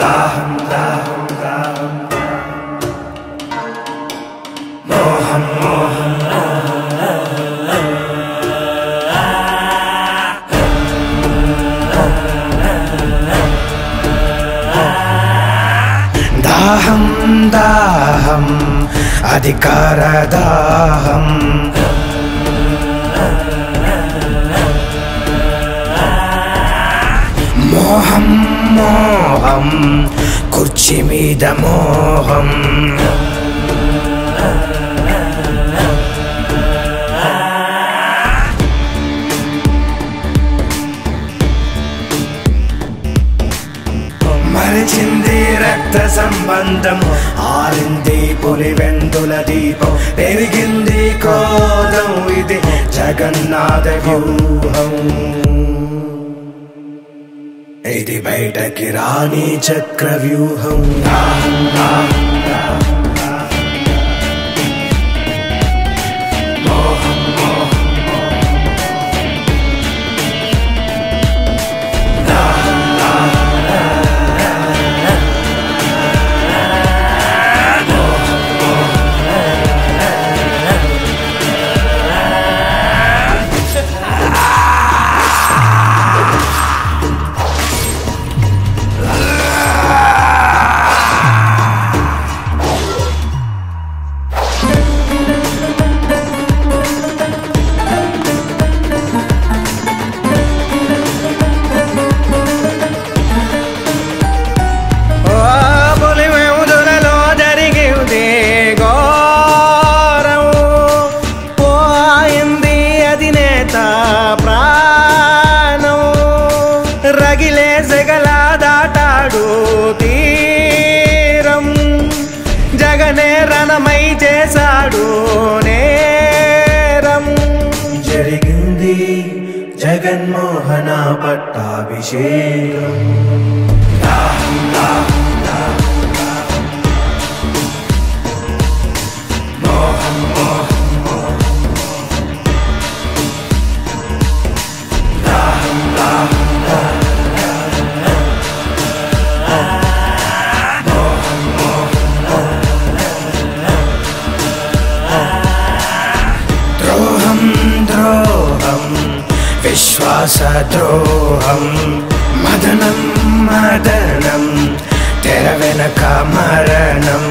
దాహం దాహం దాహం దాహం మోహం మోహం దాహం దాహం అధికార దాహం మోహం మోహం కుర్చీ మీద మోహం మరిచింది రక్త సంబంధం ఆరింది పులివెందుల దీపం పెరిగింది క్రోధం ఇది జగన్నాథ వ్యూహం ఇది బయటకి రాని చక్రవ్యూహం తీరం జగనే రణమై చేశాడు నేరం జరిగింది జగన్మోహన పట్టాభిషేకం విశ్వాసద్రోహం మదనం మదనం తెర వెనక మరణం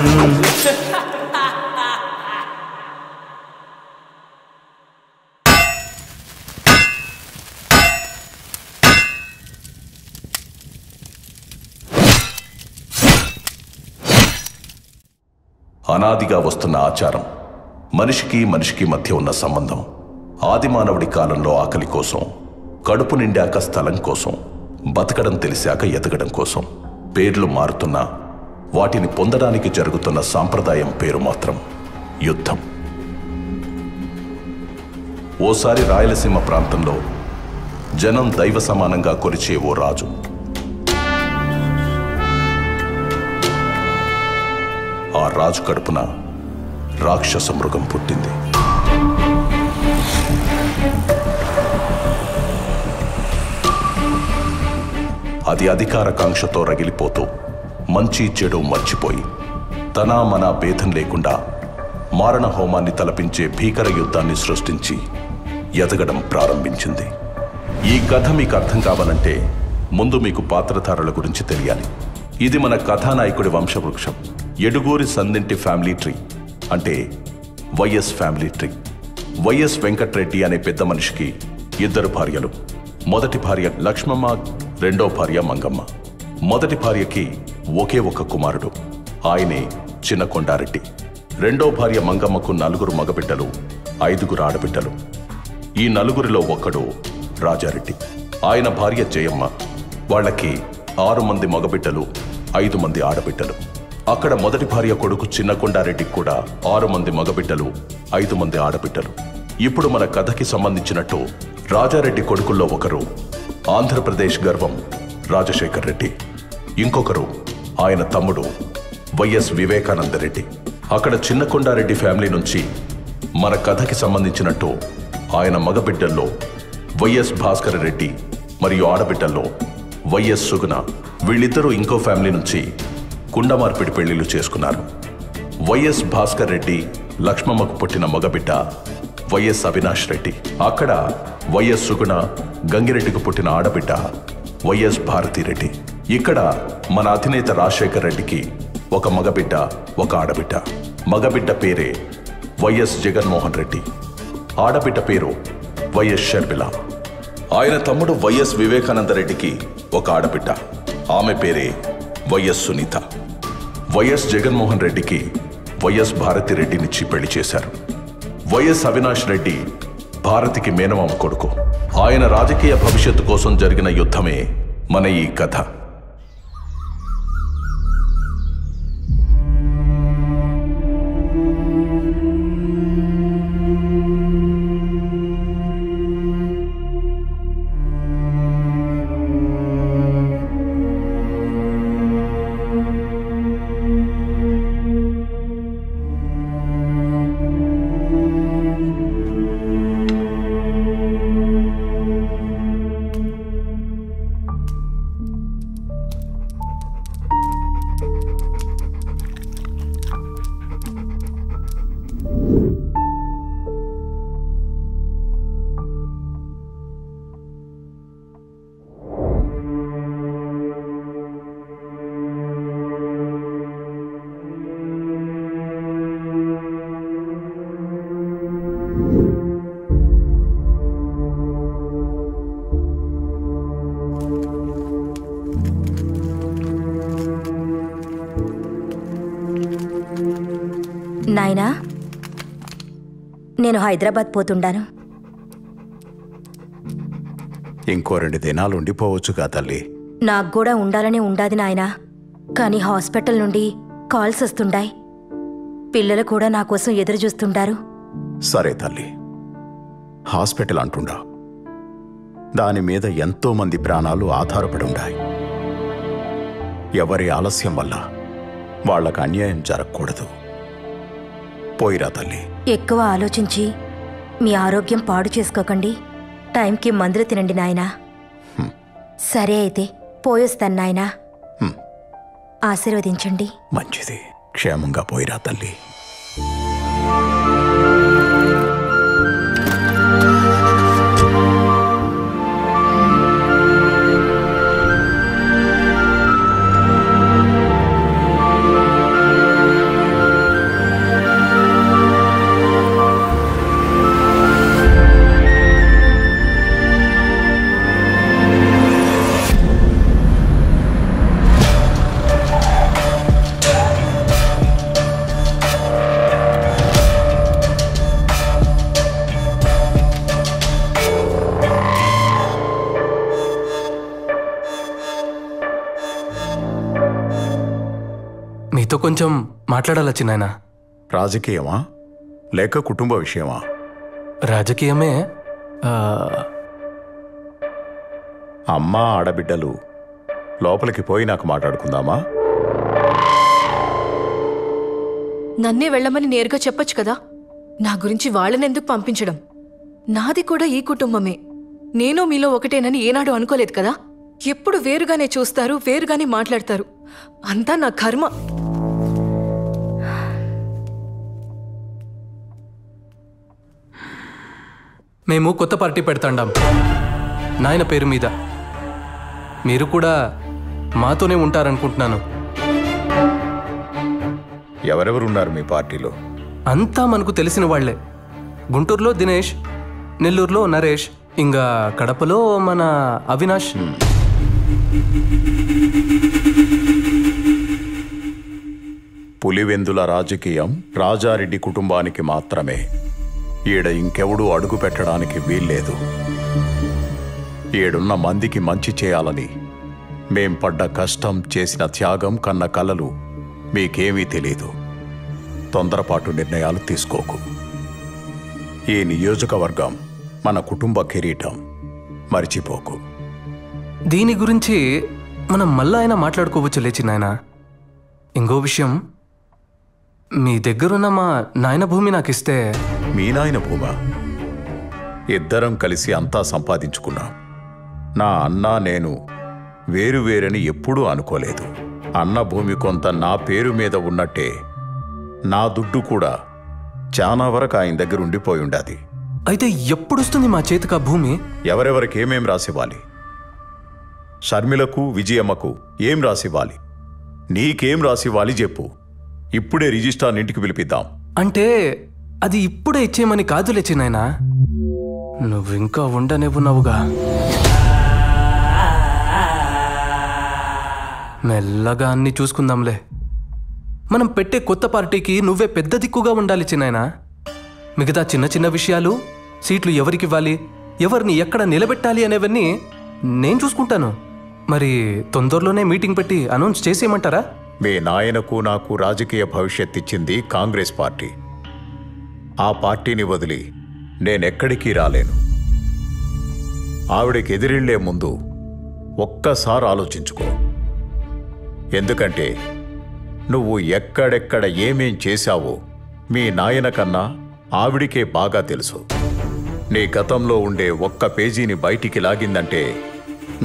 అనాదిగా వస్తున్న ఆచారం మనిషికి మనిషికి మధ్య ఉన్న సంబంధం ఆదిమానవుడి కాలంలో ఆకలి కోసం కడుపు నిండాక స్థలం కోసం బతకడం తెలిసాక ఎదగడం కోసం పేర్లు మారుతున్నా వాటిని పొందడానికి జరుగుతున్న సాంప్రదాయం పేరు మాత్రం యుద్ధం. ఓసారి రాయలసీమ ప్రాంతంలో జనం దైవ సమానంగా కొలిచే ఓ రాజు. ఆ రాజు కడుపున రాక్షస మృగం పుట్టింది. అది అధికార కాంక్షతో రగిలిపోతూ మంచి చెడు మర్చిపోయి తన మన భేదం లేకుండా మారణ హోమాన్ని తలపించే భీకర యుద్ధాన్ని సృష్టించి ఎదగడం ప్రారంభించింది. ఈ కథ మీకు అర్థం కావాలంటే ముందు మీకు పాత్రధారుల గురించి తెలియాలి. ఇది మన కథానాయకుడి వంశవృక్షం. ఎడుగూరి సందింటి ఫ్యామిలీ ట్రీ అంటే YS family tree. YS Venkatreddy అనే పెద్ద మనిషికి ఇద్దరు భార్యలు. మొదటి భార్య లక్ష్మమ్మ, రెండో భార్య మంగమ్మ. మొదటి భార్యకి ఒకే ఒక కుమారుడు, ఆయనే చిన్న కొండారెడ్డి. రెండో భార్య మంగమ్మకు 4 మగబిడ్డలు, 5 ఆడబిడ్డలు. ఈ 4 ఒక్కడు రాజారెడ్డి. ఆయన భార్య జయమ్మ. వాళ్ళకి 6 మంది మగబిడ్డలు, 5 మంది ఆడబిడ్డలు. అక్కడ మొదటి భార్య కొడుకు చిన్న కొండారెడ్డికి కూడా 6 మంది మగబిడ్డలు, 5 మంది ఆడబిడ్డలు. ఇప్పుడు మన కథకి సంబంధించినట్టు రాజారెడ్డి కొడుకుల్లో ఒకరు ఆంధ్రప్రదేశ్ గర్వం రాజశేఖర్ రెడ్డి, ఇంకొకరు ఆయన తమ్ముడు వైఎస్ వివేకానంద రెడ్డి. అక్కడ చిన్న కొండారెడ్డి ఫ్యామిలీ నుంచి మన కథకి సంబంధించినట్టు ఆయన మగబిడ్డల్లో వైఎస్ భాస్కర్ రెడ్డి మరియు ఆడబిడ్డల్లో వైఎస్ సుగుణ. వీళ్ళిద్దరూ ఇంకో ఫ్యామిలీ నుంచి కుండమార్పిడి పెళ్లిళ్ళు చేసుకున్నారు. వైఎస్ భాస్కర్ రెడ్డి లక్ష్మమ్మకు పుట్టిన మగబిడ్డ వైఎస్ అవినాష్ రెడ్డి. అక్కడ వైఎస్ సుగుణ గంగిరెడ్డికి పుట్టిన ఆడబిడ్డ వైఎస్ భారతిరెడ్డి. ఇక్కడ మన అధినేత రాజశేఖర్ రెడ్డికి ఒక మగబిడ్డ, ఒక ఆడబిడ్డ. మగబిడ్డ పేరే వైఎస్ జగన్మోహన్ రెడ్డి, ఆడబిడ్డ పేరు వైఎస్ షర్మిల. ఆయన తమ్ముడు వైఎస్ వివేకానంద రెడ్డికి ఒక ఆడబిడ్డ, ఆమె పేరే వైఎస్ సునీత. వైఎస్ జగన్మోహన్ రెడ్డికి వైఎస్ భారతిరెడ్డినిచ్చి పెళ్లి చేశారు. వైఎస్ అవినాష్ రెడ్డి భారతికి మేనమామ కొడుకు. ఆయన రాజకీయ భవిష్యత్తు కోసం జరిగిన యుద్ధమే మన ఈ కథ. నాయనా, నేను హైదరాబాద్ పోతుండాను. ఇంకో 2 దినాలు ఉండిపోవచ్చుగా తల్లి. నాకు కూడా ఉండాలనే ఉండాది నాయనా, కానీ హాస్పిటల్ నుండి కాల్స్ వస్తుండాయి. పిల్లలు కూడా నా కోసం ఎదురు చూస్తుండారు. సరే తల్లి, హాస్పిటల్ అంటుండా, దాని మీద ఎంతో మంది ప్రాణాలు ఆధారపడి ఉన్నాయి. ఎవరి ఆలస్యం వల్ల వాళ్లకు అన్యాయం జరగకూడదు. పోయిరా తల్లి. ఎక్కువ ఆలోచించి మీ ఆరోగ్యం పాడు చేసుకోకండి. టైంకి మందులు తినండి నాయనా. సరే అయితే పోయొస్తాను నాయనా. ఆశీర్వదించండి. మంచిది, క్షేమంగా పోయిరా తల్లి. మీతో కొంచెం మాట్లాడాలి చిన్నాయన. రాజకీయమా లేక కుటుంబ విషయమా? రాజకీయమే. అమ్మ ఆడబిడ్డలు లోపలికి పోయి నాకు మాట్లాడుకుందామా? నన్నే వెళ్ళమని నేరుగా చెప్పొచ్చు కదా. నా గురించి వాళ్ళనెందుకు పంపించడం? నాది కూడా ఈ కుటుంబమే. నేను మీలో ఒకటేనని ఏనాడు అనుకోలేదు కదా. ఎప్పుడు వేరుగానే చూస్తారు, వేరుగానే మాట్లాడతారు. అంతా నా కర్మ. మేము కొత్త పార్టీ పెడతాండాం నాయన పేరు మీద. మీరు కూడా మాతోనే ఉంటారనుకుంటున్నాను. ఎవరెవరున్నారు మీ పార్టీలో? అంతా మనకు తెలిసిన వాళ్లే. గుంటూరులో దినేష్, నెల్లూరులో నరేష్, ఇంకా కడపలో మన అవినాష్. పులివెందుల రాజకీయం రాజారెడ్డి కుటుంబానికి మాత్రమే. ఈడ ఇంకెవడూ అడుగు పెట్టడానికి వీల్లేదు. ఏడున్న మందికి మంచి చేయాలని మేం పడ్డ కష్టం, చేసిన త్యాగం, కన్న కలలు మీకేమీ తెలీదు. తొందరపాటు నిర్ణయాలు తీసుకోకు. ఈ నియోజకవర్గం మన కుటుంబ కిరీటం, మర్చిపోకు. దీని గురించి మనం మళ్ళా అయినా మాట్లాడుకోవచ్చు లేచి నాయన. ఇంకో విషయం, మీ దగ్గరున్న మా నాయన భూమి నాకిస్తే. మీ నాయన భూమా? ఇద్దరం కలిసి అంతా సంపాదించుకున్నాం. నా అన్న నేను వేరువేరని ఎప్పుడూ అనుకోలేదు. అన్న భూమి కొంత నా పేరు మీద ఉన్నట్టే నా దుడ్డు కూడా చాలా వరకు ఆయన దగ్గర ఉండిపోయి ఉండాది. అయితే ఎప్పుడొస్తుంది మా చేతికి ఆ భూమి? ఎవరెవరికి ఏమేం రాసివ్వాలి? షర్మిలకు, విజయమ్మకు ఏం రాసివ్వాలి? నీకేం రాసివ్వాలి చెప్పు. ఇప్పుడే రిజిస్ట్రార్ ఇంటికి పిలిపిద్దాం. అంటే అది ఇప్పుడే ఇచ్చేయమని కాదులే చిన్నాయనా, నువ్వింకా ఉండనివ్వున్నావుగా. మెల్లగా అన్ని చూసుకుందాంలే. మనం పెట్టే కొత్త పార్టీకి నువ్వే పెద్ద దిక్కుగా ఉండాలి చిన్నాయనా. మిగతా చిన్న చిన్న విషయాలు, సీట్లు ఎవరికివ్వాలి, ఎవరిని ఎక్కడ నిలబెట్టాలి అనేవన్నీ నేను చూసుకుంటాను. మరి తొందరలోనే మీటింగ్ పెట్టి అనౌన్స్ చేసేయమంటారా? మీ నాయనకు నాకు రాజకీయ భవిష్యత్ ఇచ్చింది కాంగ్రెస్ పార్టీ. ఆ పార్టీని వదిలి నేనెక్కడికి రాలేను. ఆవిడకి ఎదిరిళ్లే ముందు ఒక్కసారి ఆలోచించుకో. ఎందుకంటే నువ్వు ఎక్కడెక్కడ ఏమేం చేశావో మీ నాయన కన్నా ఆవిడికే బాగా తెలుసు. నీ గతంలో ఉండే ఒక్క పేజీని బయటికి లాగిందంటే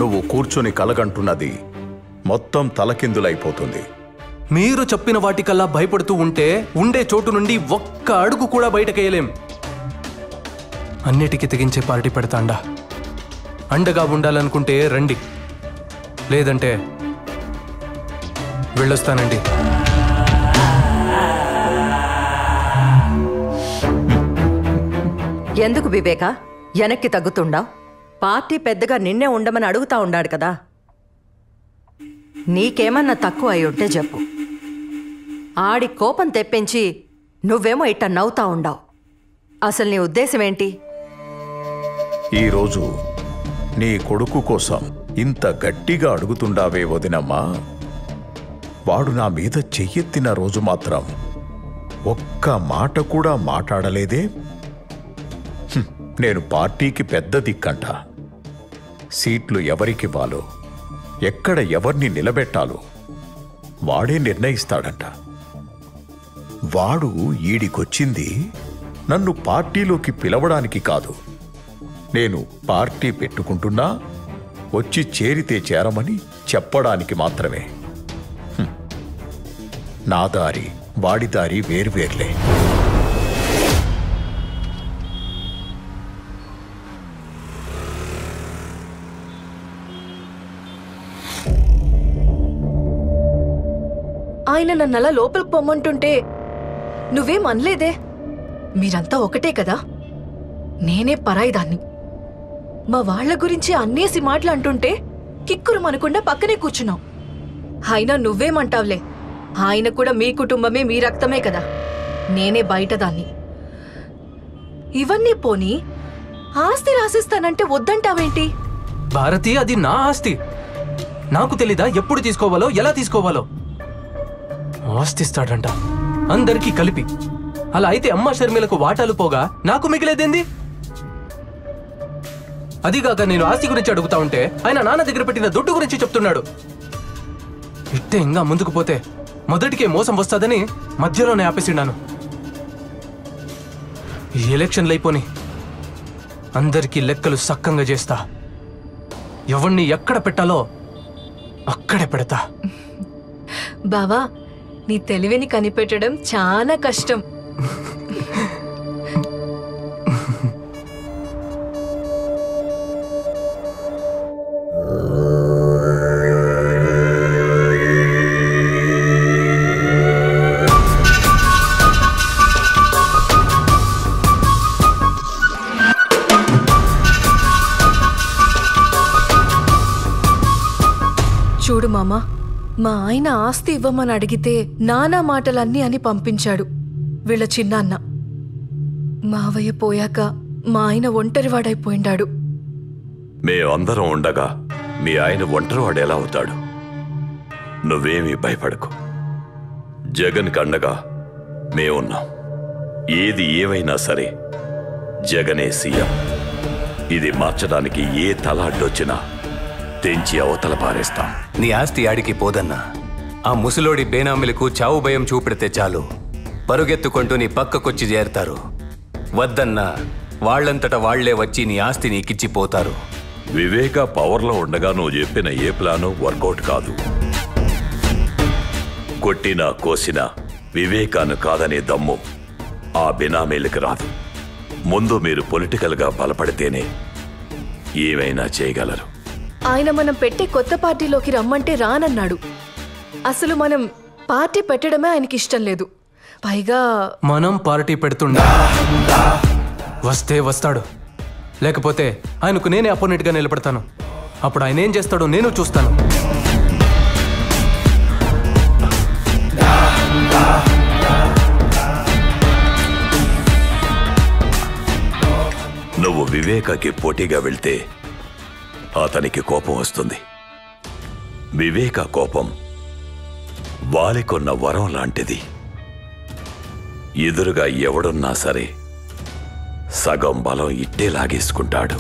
నువ్వు కూర్చుని కలగంటున్నది మొత్తం తలకిందులైపోతుంది. మీరు చెప్పిన వాటికల్లా భయపడుతూ ఉంటే ఉండే చోటు నుండి ఒక్క అడుగు కూడా బయటకేయలేం. అన్నిటికీ తెగించే పార్టీ పెడతాండా. అండగా ఉండాలనుకుంటే రండి, లేదంటే వెళ్ళొస్తానండి. ఎందుకు వివేక వెనక్కి తగ్గుతుండా? పార్టీ పెద్దగా నిన్నే ఉండమని అడుగుతా ఉండాడు కదా. నీకేమన్నా తక్కువ అయి ఉంటే చెప్పు. ఆడి కోపం తెప్పించి నువ్వేమో ఇట్ట నవ్వుతా ఉండావు. అసలు నీ ఉద్దేశం ఏంటి? ఈరోజు నీ కొడుకు కోసం ఇంత గట్టిగా అడుగుతుండావే వదినమ్మా. వాడు నా మీద చెయ్యెత్తిన రోజు మాత్రం ఒక్క మాట కూడా మాట్లాడలేదే. నేను పార్టీకి పెద్ద దిక్కంట. సీట్లు ఎవరికివ్వాలో, ఎక్కడ ఎవరిని నిలబెట్టాలో వాడే నిర్ణయిస్తాడంట. వాడు ఈడికొచ్చింది నన్ను పార్టీలోకి పిలవడానికి కాదు. నేను పార్టీ పెట్టుకుంటున్నా వచ్చి చేరితే చేరమని చెప్పడానికి మాత్రమే. నా దారి వాడి దారి వేర్వేర్లే. ఆయన నన్నలా లోపలికి పొమ్మంటుంటే నువ్వేం అనలేదే. మీరంతా ఒకటే కదా, నేనే పరాయిదాన్ని. మా వాళ్ల గురించి అన్నేసి మాటలు అంటుంటే కిక్కురు మనకుండా పక్కనే కూర్చున్నావు. అయినా నువ్వేమంటావులే, ఆయన కూడా మీ కుటుంబమే, మీ రక్తమే కదా. నేనే బయటదాన్ని. ఇవన్నీ పోనీ ఆస్తి రాసిస్తానంటే వద్దంటావేంటి? భారతి, అది నా ఆస్తి. నాకు తెలీదా ఎప్పుడు తీసుకోవాలో, ఎలా తీసుకోవాలో? ఆస్తిస్తాడంట అందరికీ కలిపి. అలా అయితే అమ్మ షర్మిలకు వాటాలు పోగా నాకు మిగిలేదేంది? అదిగాక నేను ఆస్తి గురించి అడుగుతా ఉంటే ఆయన నాన్న దగ్గర పెట్టిన దుడ్డు గురించి చెప్తున్నాడు. ఇట్టే ఇంకా ముందుకు పోతే మొదటికే మోసం వస్తుందని మధ్యలోనే ఆపేసిన్నాను. ఈ ఎలక్షన్లు అయిపోని అందరికీ లెక్కలు సక్కంగా చేస్తా. ఎవరిని ఎక్కడ పెట్టాలో అక్కడే పెడతా. బావా, నీ తెలివిని కనిపెట్టడం చాలా కష్టం. చూడు మామా, మా ఆయన ఆస్తి ఇవ్వమని అడిగితే నానా మాటలన్నీ అని పంపించాడు వీళ్ళ చిన్నాన్న. మావయ్య పోయాక మా ఆయన ఒంటరివాడైపోయిండాడు. మేమందరం ఉండగా మీ ఆయన ఒంటరివాడు ఎలా అవుతాడు? నువ్వేమీ భయపడకు. జగన్ కండగా మేమున్నాం. ఏది ఏమైనా సరే జగనే సీఎం. ఇది మార్చడానికి ఏ తలాడ్డొచ్చినా తెంచి అవతల పారేస్తాం. నీ ఆస్తి ఆడికి పోదన్నా. ఆ ముసలోడి బేనామిలకు చావు భయం చూపెడితే చాలు, పరుగెత్తుకుంటూ నీ పక్కకొచ్చి చేరతారు. వద్దన్నా వాళ్లంతట వాళ్లే వచ్చి నీ ఆస్తి నీకిచ్చిపోతారు. వివేక పవర్లో ఉండగా నువ్వు చెప్పిన ఏ ప్లాను వర్కౌట్ కాదు. కొట్టినా కోసినా వివేకాను కాదనే దమ్ము ఆ బినామీలకు రాదు. ముందు మీరు పొలిటికల్గా బలపడితేనే ఏమైనా చేయగలరు. ఆయన మనం పెట్టే కొత్త పార్టీలోకి రమ్మంటే రానన్నాడు. అసలు మనం పార్టీ పెట్టడమే ఆయనకి ఇష్టం లేదు. పైగా మనం పార్టీ పెడుతుండా వస్తే వస్తాడు, లేకపోతే ఆయనకు నేనే అపోనెంట్గా నిలబడతాను. అప్పుడు ఆయన ఏం చేస్తాడో నేను చూస్తాను. నువ్వు వివేకకి పోటీగా వెళ్తే అతనికి కోపం వస్తుంది. వివేక కోపం వాలికొన్న వరం లాంటిది. ఎదురుగా ఎవడున్నా సరే సగం బలం ఇట్టే లాగేసుకుంటాడు.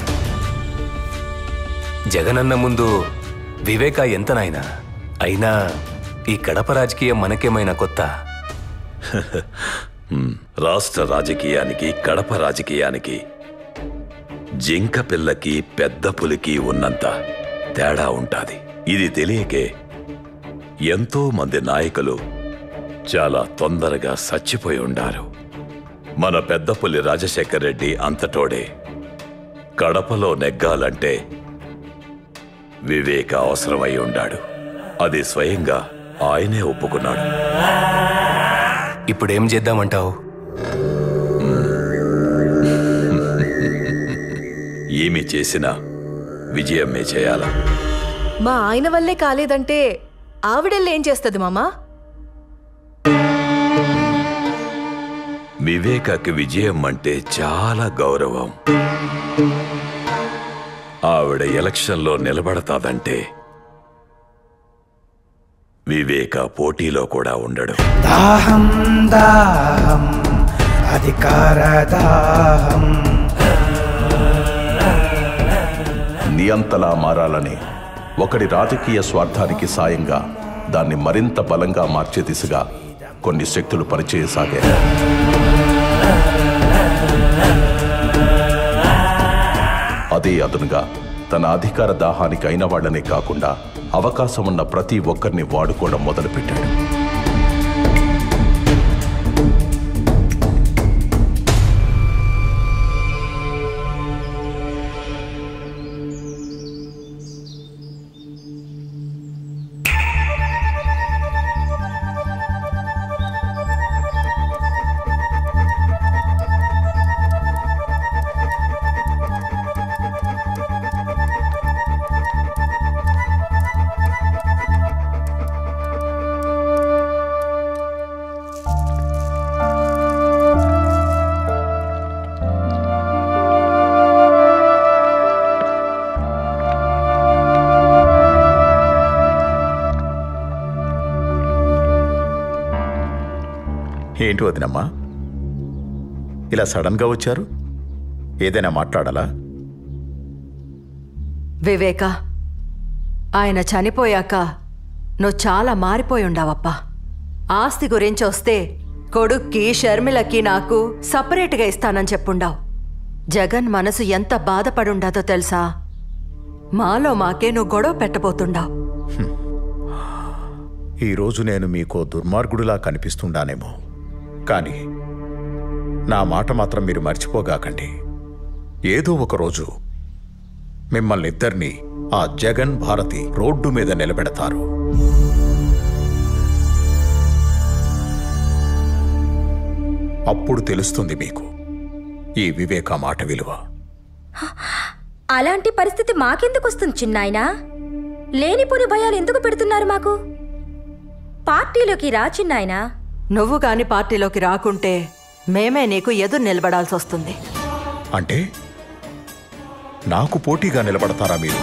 జగనన్న ముందు వివేక ఎంత నాయనా? అయినా ఈ కడప రాజకీయం మనకేమైనా కొత్త? రాష్ట్ర రాజకీయానికి కడప రాజకీయానికి జింక పిల్లకి పెద్ద పులికి ఉన్నంత తేడా ఉంటాది. ఇది తెలియకే ఎంతో మంది నాయకులు చాలా తొందరగా చచ్చిపోయి ఉండారు. మన పెద్ద పులి రాజశేఖర్ రెడ్డి అంతటోడే. కడపలో నెగ్గాలంటే వివేక అవసరమై ఉండాడు. అది స్వయంగా ఆయనే ఒప్పుకున్నాడు. ఇప్పుడేం చేద్దామంటావు? ఏమి చేసినా విజయమే చేయాలా? మా ఆయన వల్లే కాలేదంటే ఆవిడెళ్ళేం చేస్తుంది మామా? వివేకకి విజయం అంటే చాలా గౌరవం. ఆవిడ ఎలక్షన్లో నిలబడతాదంటే వివేక పోటీలో కూడా ఉండడు. దాహం దాహం అధికార దాహం. నియంతలా మారాలని ఒకడి రాజకీయ స్వార్థానికి సాయంగా దాన్ని మరింత బలంగా మార్చే దిశగా కొన్ని శక్తులు పనిచేయసాగాయి. అదే అదునుగా తన అధికార దాహానికి అయిన వాళ్లనే కాకుండా అవకాశం ఉన్న ప్రతి ఒక్కరిని వాడుకోవడం మొదలుపెట్టాడు. ఏంటి వదినమ్మా ఇలా సడన్గా వచ్చారు? ఏదైనా మాట్లాడాలా? వివేక, ఆయన చనిపోయాక నువ్వు చాలా మారిపోయి ఉండావప్పా. ఆస్తి గురించి వస్తే కొడుక్కి షర్మిలకి నాకు సపరేట్గా ఇస్తానని చెప్పుండావు. జగన్ మనసు ఎంత బాధపడుండాదో తెలుసా? మాలో మాకే నువ్వు గొడవ పెట్టబోతుండావు. ఈరోజు నేను మీకో దుర్మార్గుడిలా కనిపిస్తుండానేమో, కానీ నా మాట మాత్రం మీరు మర్చిపోగాకండి. ఏదో ఒకరోజు మిమ్మల్ని ఇద్దరినీ ఆ జగన్ భారతి రోడ్డు మీద నిలబెడతారు. అప్పుడు తెలుస్తుంది మీకు ఈ వివేక మాట విలువ. అలాంటి పరిస్థితి మాకెందుకు వస్తుంది చిన్నాయనా? లేనిపోని భయాలు ఎందుకు పెడుతున్నారు మాకు? పార్టీలోకి రా చిన్నాయనా. నువ్వు గాని పార్టీలోకి రాకుంటే మేమే నీకు ఎదురు నిలబడాల్సి వస్తుంది. అంటే నాకు పోటీగా నిలబడతారా మీరు?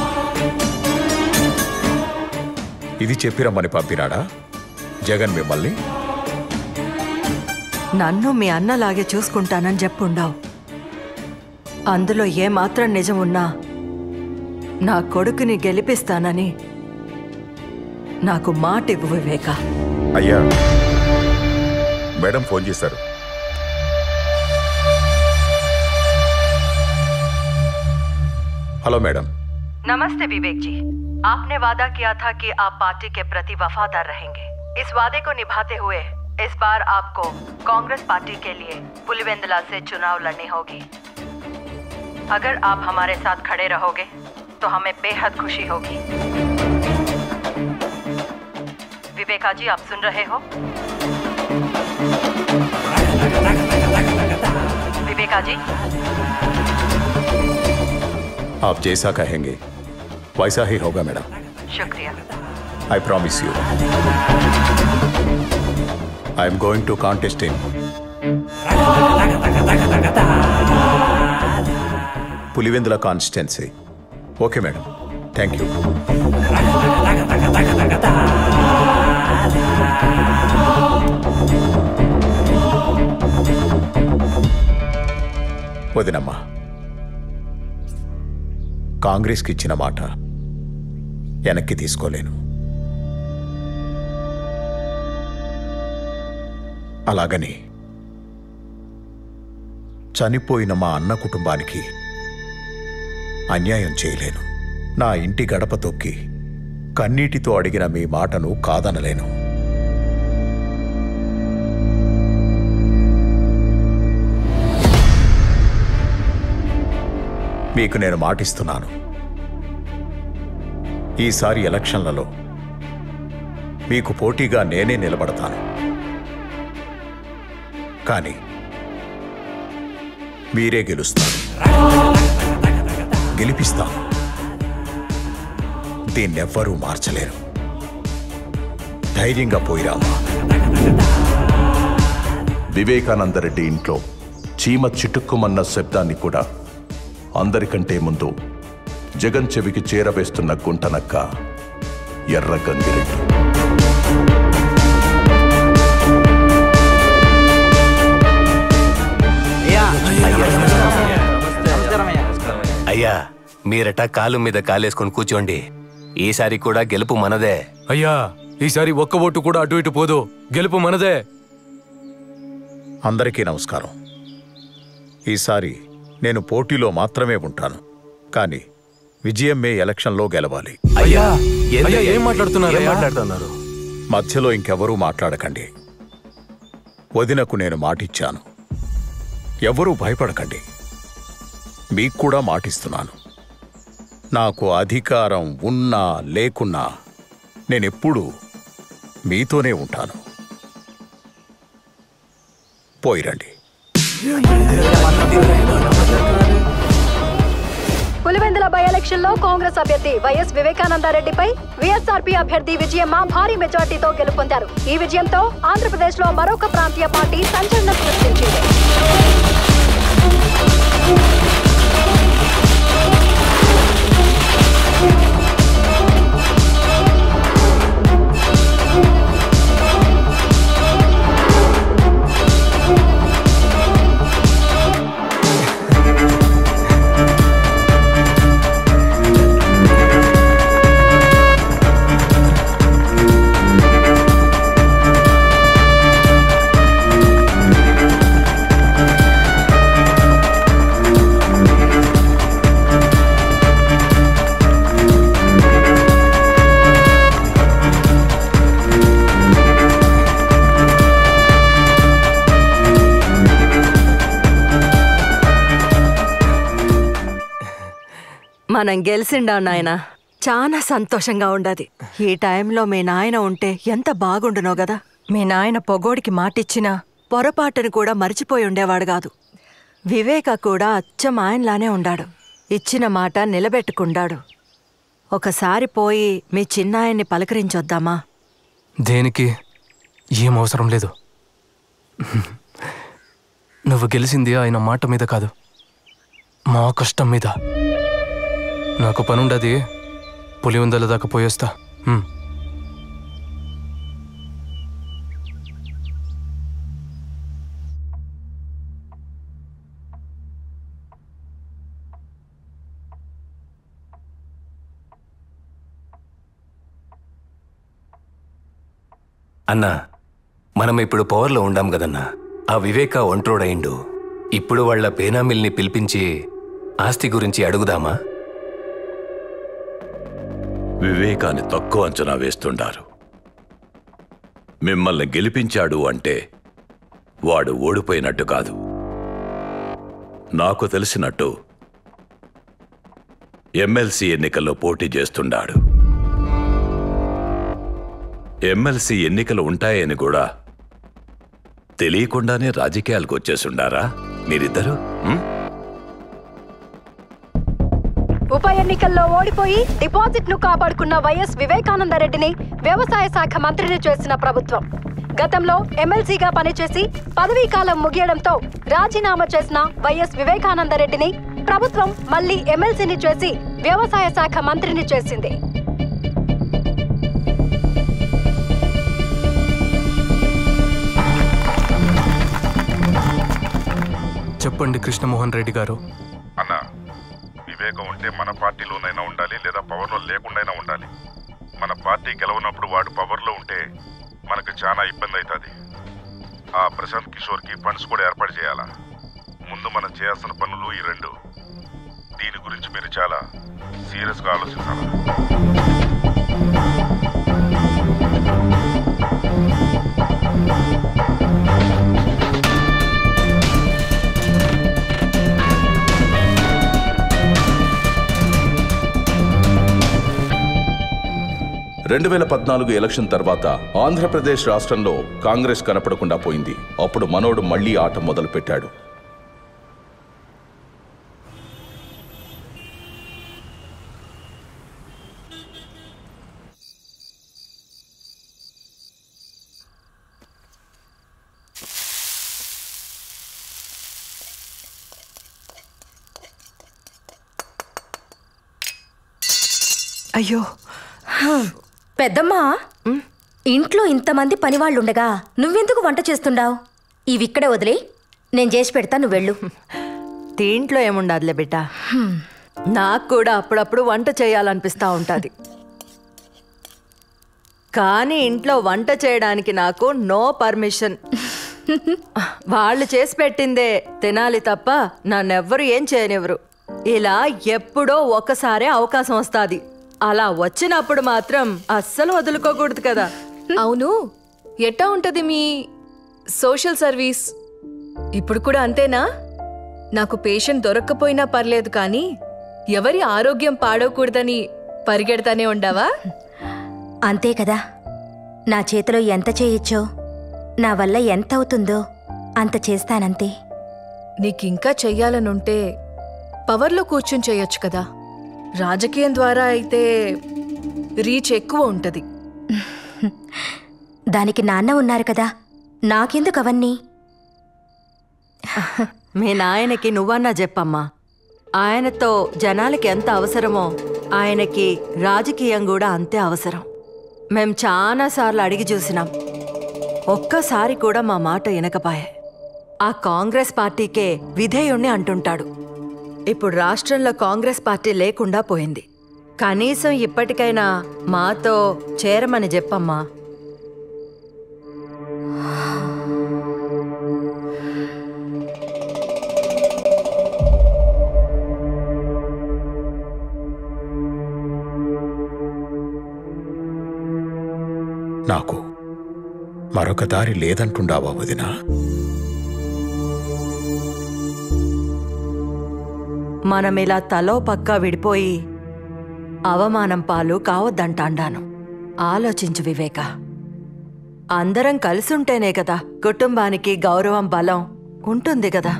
ఇది చెప్పిరమ్మని పంపినాడా జగన్ మిమ్మల్ని? నన్ను మీ అన్నలాగే చూసుకుంటానని చెప్పుండావు. అందులో ఏమాత్రం నిజం ఉన్నా నా కొడుకుని గెలిపిస్తానని నాకు మాట ఇవ్వు వివేక. అయ్యా, మేడం ఫోన్ చేశారు. Hello madam. नमस्ते विवेक जी। आपने वादा किया था कि आप पार्टी के प्रति वफादार रहेंगे। इस वादे को निभाते हुए इस बार आपको कांग्रेस पार्टी के लिए पुलिवेंदला से चुनाव लड़नी होगी। अगर आप हमारे साथ खड़े रहोगे तो हमें बेहद खुशी होगी। विवेका जी, आप सुन रहे हो? विवेका जी, आप जैसा कहेंगे वैसा ही होगा मैडम। शुक्रिया। I promise you. I am going to contest in Pulivendula constituency. Okay, madam. Thank you. వదినమ్మా, కాంగ్రెస్కి ఇచ్చిన మాట వెనక్కి తీసుకోలేను. అలాగని చనిపోయిన మా అన్న కుటుంబానికి అన్యాయం చేయలేను. నా ఇంటి గడప తొక్కి కన్నీటితో అడిగిన మీ మాటను కాదనలేను. మీకు నేను మాటిస్తున్నాను, ఈసారి ఎలక్షన్లలో మీకు పోటీగా నేనే నిలబడతాను. కానీ మీరే గెలుస్తారు, గెలిపిస్తాను. దీన్నెవ్వరూ మార్చలేరు. ధైర్యంగా పోయిరామా. వివేకానందరెడ్డి ఇంట్లో చీమ చిటుక్కుమన్న శబ్దాన్ని కూడా అందరికంటే ముందు జగన్ చెవికి చేరవేస్తున్న గుంటనక్క ఎర్ర గంగిరెడ్డి. అయ్యా, మీరట కాలు మీద కాలేసుకొని కూర్చోండి. ఈసారి కూడా గెలుపు మనదే. అయ్యా, ఈసారి ఒక్క ఓటు కూడా అటు ఇటు పోదు, గెలుపు మనదే. అందరికీ నమస్కారం. ఈసారి నేను పోటీలో మాత్రమే ఉంటాను, కానీ విజయం మే ఎలక్షన్లో గెలవాలి. అయ్యా, ఏం మాట్లాడుతున్నారు? మధ్యలో ఇంకెవరూ మాట్లాడకండి. వదినకు నేను మాటిచ్చాను. ఎవరూ భయపడకండి. మీకు కూడా మాటిస్తున్నాను. నాకు అధికారం ఉన్నా లేకున్నా నేనెప్పుడూ మీతోనే ఉంటాను. పోయిరండి. పులివెందుల బై ఎలక్షన్ లో కాంగ్రెస్ అభ్యర్థి వైఎస్ వివేకానందరెడ్డిపై వైఎస్ఆర్పీ అభ్యర్థి విజయమ్మ భారీ మెజార్టీతో గెలుపొందారు. ఈ విజయంతో ఆంధ్రప్రదేశ్ లో మరొక ప్రాంతీయ పార్టీ సంచలనం సృష్టించింది. మనం గెలిచిండా నాయన, చాలా సంతోషంగా ఉండదు. ఈ టైంలో మీ నాయన ఉంటే ఎంత బాగుండునో గదా. మీ నాయన పొగోడికి మాటిచ్చినా పొరపాటును కూడా మర్చిపోయి ఉండేవాడు కాదు. వివేక కూడా అచ్చం ఆయనలానే ఉండాడు. ఇచ్చిన మాట నిలబెట్టుకుండాడు. ఒకసారి పోయి మీ చిన్నాయన్ని పలకరించొద్దామా? దేనికి? ఏం అవసరం లేదు. నువ్వు గెలిచింది ఆయన మాట మీద కాదు, మా కష్టం మీద. నాకు పనుండది, పులివెందుల దాకా పోయేస్తా. అన్నా, మనం ఇప్పుడు పవర్లో ఉండాం కదన్నా. ఆ వివేక ఒంట్రోడయిండు. ఇప్పుడు వాళ్ళ పేనామిల్ని పిలిపించి ఆస్తి గురించి అడుగుదామా? వివేకాన్ని తక్కువ అంచనా వేస్తుండారు. మిమ్మల్ని గెలిపించాడు అంటే వాడు ఓడిపోయినట్టు కాదు. నాకు తెలిసినట్టు ఎమ్మెల్సీ ఎన్నికల్లో పోటీ చేస్తుండాడు. ఎమ్మెల్సీ ఎన్నికలు ఉంటాయని కూడా తెలియకుండానే రాజకీయాలకు వచ్చేసుండారా మీరిద్దరూ? ఉప ఎన్నికల్లో ఓడిపోయి డిపాజిట్ ను కాపాడుకున్న వైఎస్ వివేకానందరెడ్డిని వ్యవసాయ శాఖ మంత్రిని చేసిన ప్రభుత్వం గతంలో ఎమ్మెల్సీగా పనిచేసి పదవీ కాలం ముగియడంతో రాజీనామా చేసిన వైఎస్ వివేకానందరెడ్డిని ప్రభుత్వం మళ్లీ ఎమ్మెల్సీని చేసి వ్యవసాయ శాఖ మంత్రిని చేసింది. చెప్పండి కృష్ణమోహన్ రెడ్డి గారు. అన్నా, వివేకం ఉంటే మన పార్టీలోనైనా ఉండాలి, లేదా పవర్లో లేకుండానే ఉండాలి. మన పార్టీ గెలవనప్పుడు వాడు పవర్లో ఉంటే మనకు చాలా ఇబ్బంది అవుతుంది. ఆ ప్రశాంత్ కిషోర్కి ఫండ్స్ కూడా ఏర్పాటు చేయాలా. ముందు మనం చేయాల్సిన పనులు ఈ రెండు. దీని గురించి మీరు చాలా సీరియస్గా ఆలోచించాలి. రెండు 2014 ఎలక్షన్ తర్వాత ఆంధ్రప్రదేశ్ రాష్ట్రంలో కాంగ్రెస్ కనపడకుండా పోయింది. అప్పుడు మనోడు మళ్లీ ఆట మొదలు పెట్టాడు. అయ్యో పెద్దమ్మా, ఇంట్లో ఇంతమంది పనివాళ్ళుండగా నువ్వెందుకు వంట చేస్తుండావు? ఇవిక్కడే వదిలే, నేను చేసి పెడతా, నువ్వు వెళ్ళు. దీంట్లో ఏముండదులే బిడ్డ, నాకు కూడా అప్పుడప్పుడు వంట చేయాలనిపిస్తూ ఉంటుంది. కానీ ఇంట్లో వంట చేయడానికి నాకు నో పర్మిషన్. వాళ్ళు చేసి పెట్టిందే తినాలి తప్ప నన్నెవ్వరు ఏం చేయనివ్వరు. ఇలా ఎప్పుడో ఒకసారి అవకాశం వస్తుంది. అలా వచ్చినప్పుడు మాత్రం అస్సలు వదులుకోకూడదు కదా. అవును, ఎట్టా ఉంటది మీ సోషల్ సర్వీస్? ఇప్పుడు కూడా అంతేనా? నాకు పేషెంట్ దొరక్కపోయినా పర్లేదు, కానీ ఎవరి ఆరోగ్యం పాడవకూడదని పరిగెడతానే ఉండావా? అంతే కదా. నా చేతిలో ఎంత చేయొచ్చో, నా వల్ల ఎంత అవుతుందో అంత చేస్తానంతే. నీకింకా చెయ్యాలనుంటే పవర్లో కూర్చుని చేయొచ్చు కదా. రాజకీయం ద్వారా అయితే రీచ్ ఎక్కువ ఉంటది. దానికి నాన్న ఉన్నారు కదా, నాకెందుకు అవన్నీ? మీ నాయనకి నువ్వన్నా చెప్పమ్మా. ఆయనతో జనాలకి ఎంత అవసరమో ఆయనకి రాజకీయం కూడా అంతే అవసరం. మేం చాలాసార్లు అడిగి చూసినాం, ఒక్కసారి కూడా మా మాట వినకపాయే. ఆ కాంగ్రెస్ పార్టీకే విధేయుణ్ణి అంటుంటాడు. ఇప్పుడు రాష్ట్రంలో కాంగ్రెస్ పార్టీ లేకుండా పోయింది. కనీసం ఇప్పటికైనా మాతో చేరమని చెప్పమ్మా. నాకు మరొక దారి లేదంటుండావా వదినా? మనమిలా తలో పక్కా విడిపోయి అవమానం పాలు కావద్దంటాండాను. ఆలోచించు వివేక. అందరం కలిసుంటేనే కదా కుటుంబానికి గౌరవం, బలం ఉంటుంది కదా.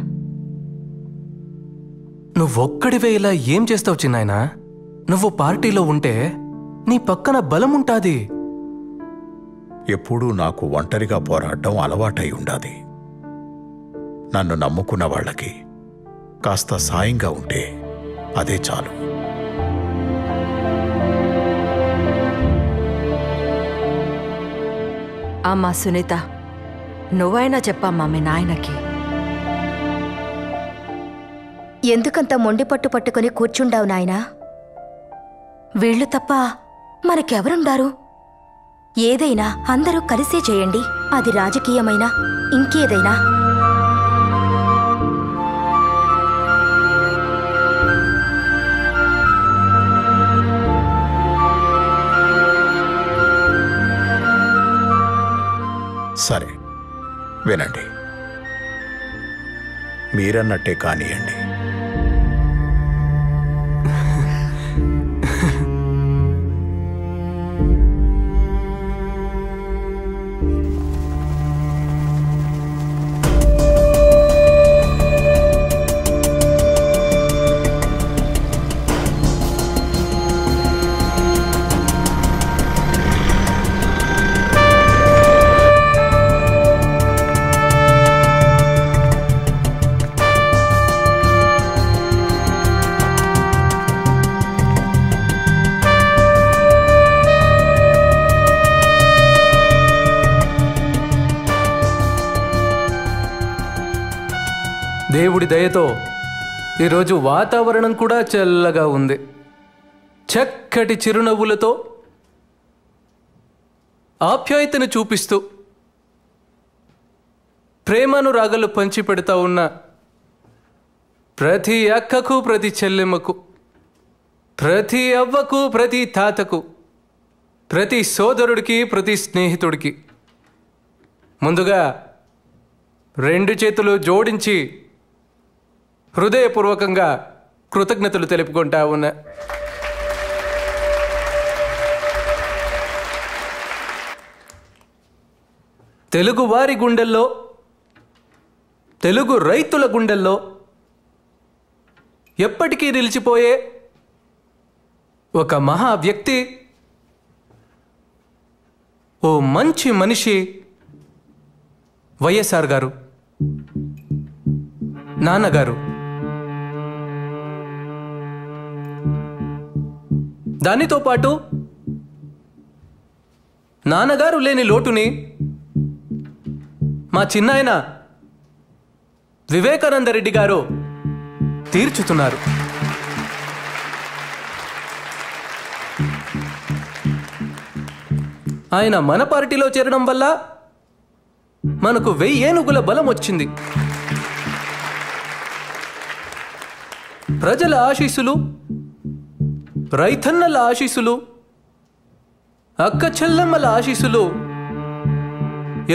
నువ్వొక్కడివే ఇలా ఏం చేస్తావు చిన్నాయనా? నువ్వు పార్టీలో ఉంటే నీ పక్కన బలం ఉంటాది. ఎప్పుడూ నాకు ఒంటరిగా పోరాడడం అలవాటై ఉండాది. నన్ను నమ్ముకున్న వాళ్ళకి కాస్త సాయంగా ఉంటే అదే చాలు. అమ్మా సునీత, నువ్వైనా చెప్పమ్మా మీ నాయనకి. ఎందుకంత మొండి పట్టు పట్టుకుని కూర్చుండావు నాయనా? వీళ్ళు తప్ప మనకెవరుండారు? ఏదైనా అందరూ కలిసే చేయండి, అది రాజకీయమైనా ఇంకేదైనా. సరే వినండి, మీరన్నట్టే కానియండి. దేవుడి దయతో ఈరోజు వాతావరణం కూడా చల్లగా ఉంది. చక్కటి చిరునవ్వులతో ఆప్యాయతను చూపిస్తూ ప్రేమానురాగాలు పంచిపెడతా ఉన్న ప్రతి అక్కకు, ప్రతి చెల్లెమ్మకు, ప్రతి అవ్వకు, ప్రతి తాతకు, ప్రతి సోదరుడికి, ప్రతి స్నేహితుడికి ముందుగా 2 చేతులు జోడించి హృదయపూర్వకంగా కృతజ్ఞతలు తెలుపుకుంటా ఉన్నా. తెలుగు వారి గుండెల్లో, తెలుగు రైతుల గుండెల్లో ఎప్పటికీ నిలిచిపోయే ఒక మహా వ్యక్తి, ఓ మంచి మనిషి వైఎస్ఆర్ గారు, నాన్నగారు. దానితో పాటు నాన్నగారు లేని లోటుని మా చిన్నాయన వివేకానంద రెడ్డి గారు తీర్చుతున్నారు. ఆయన మన పార్టీలో చేరడం వల్ల మనకు 1000 ఏనుగుల బలం వచ్చింది. ప్రజల ఆశీస్సులు, రైతన్నల ఆశీస్సులు, అక్క చెల్లెమ్మల ఆశీస్సులు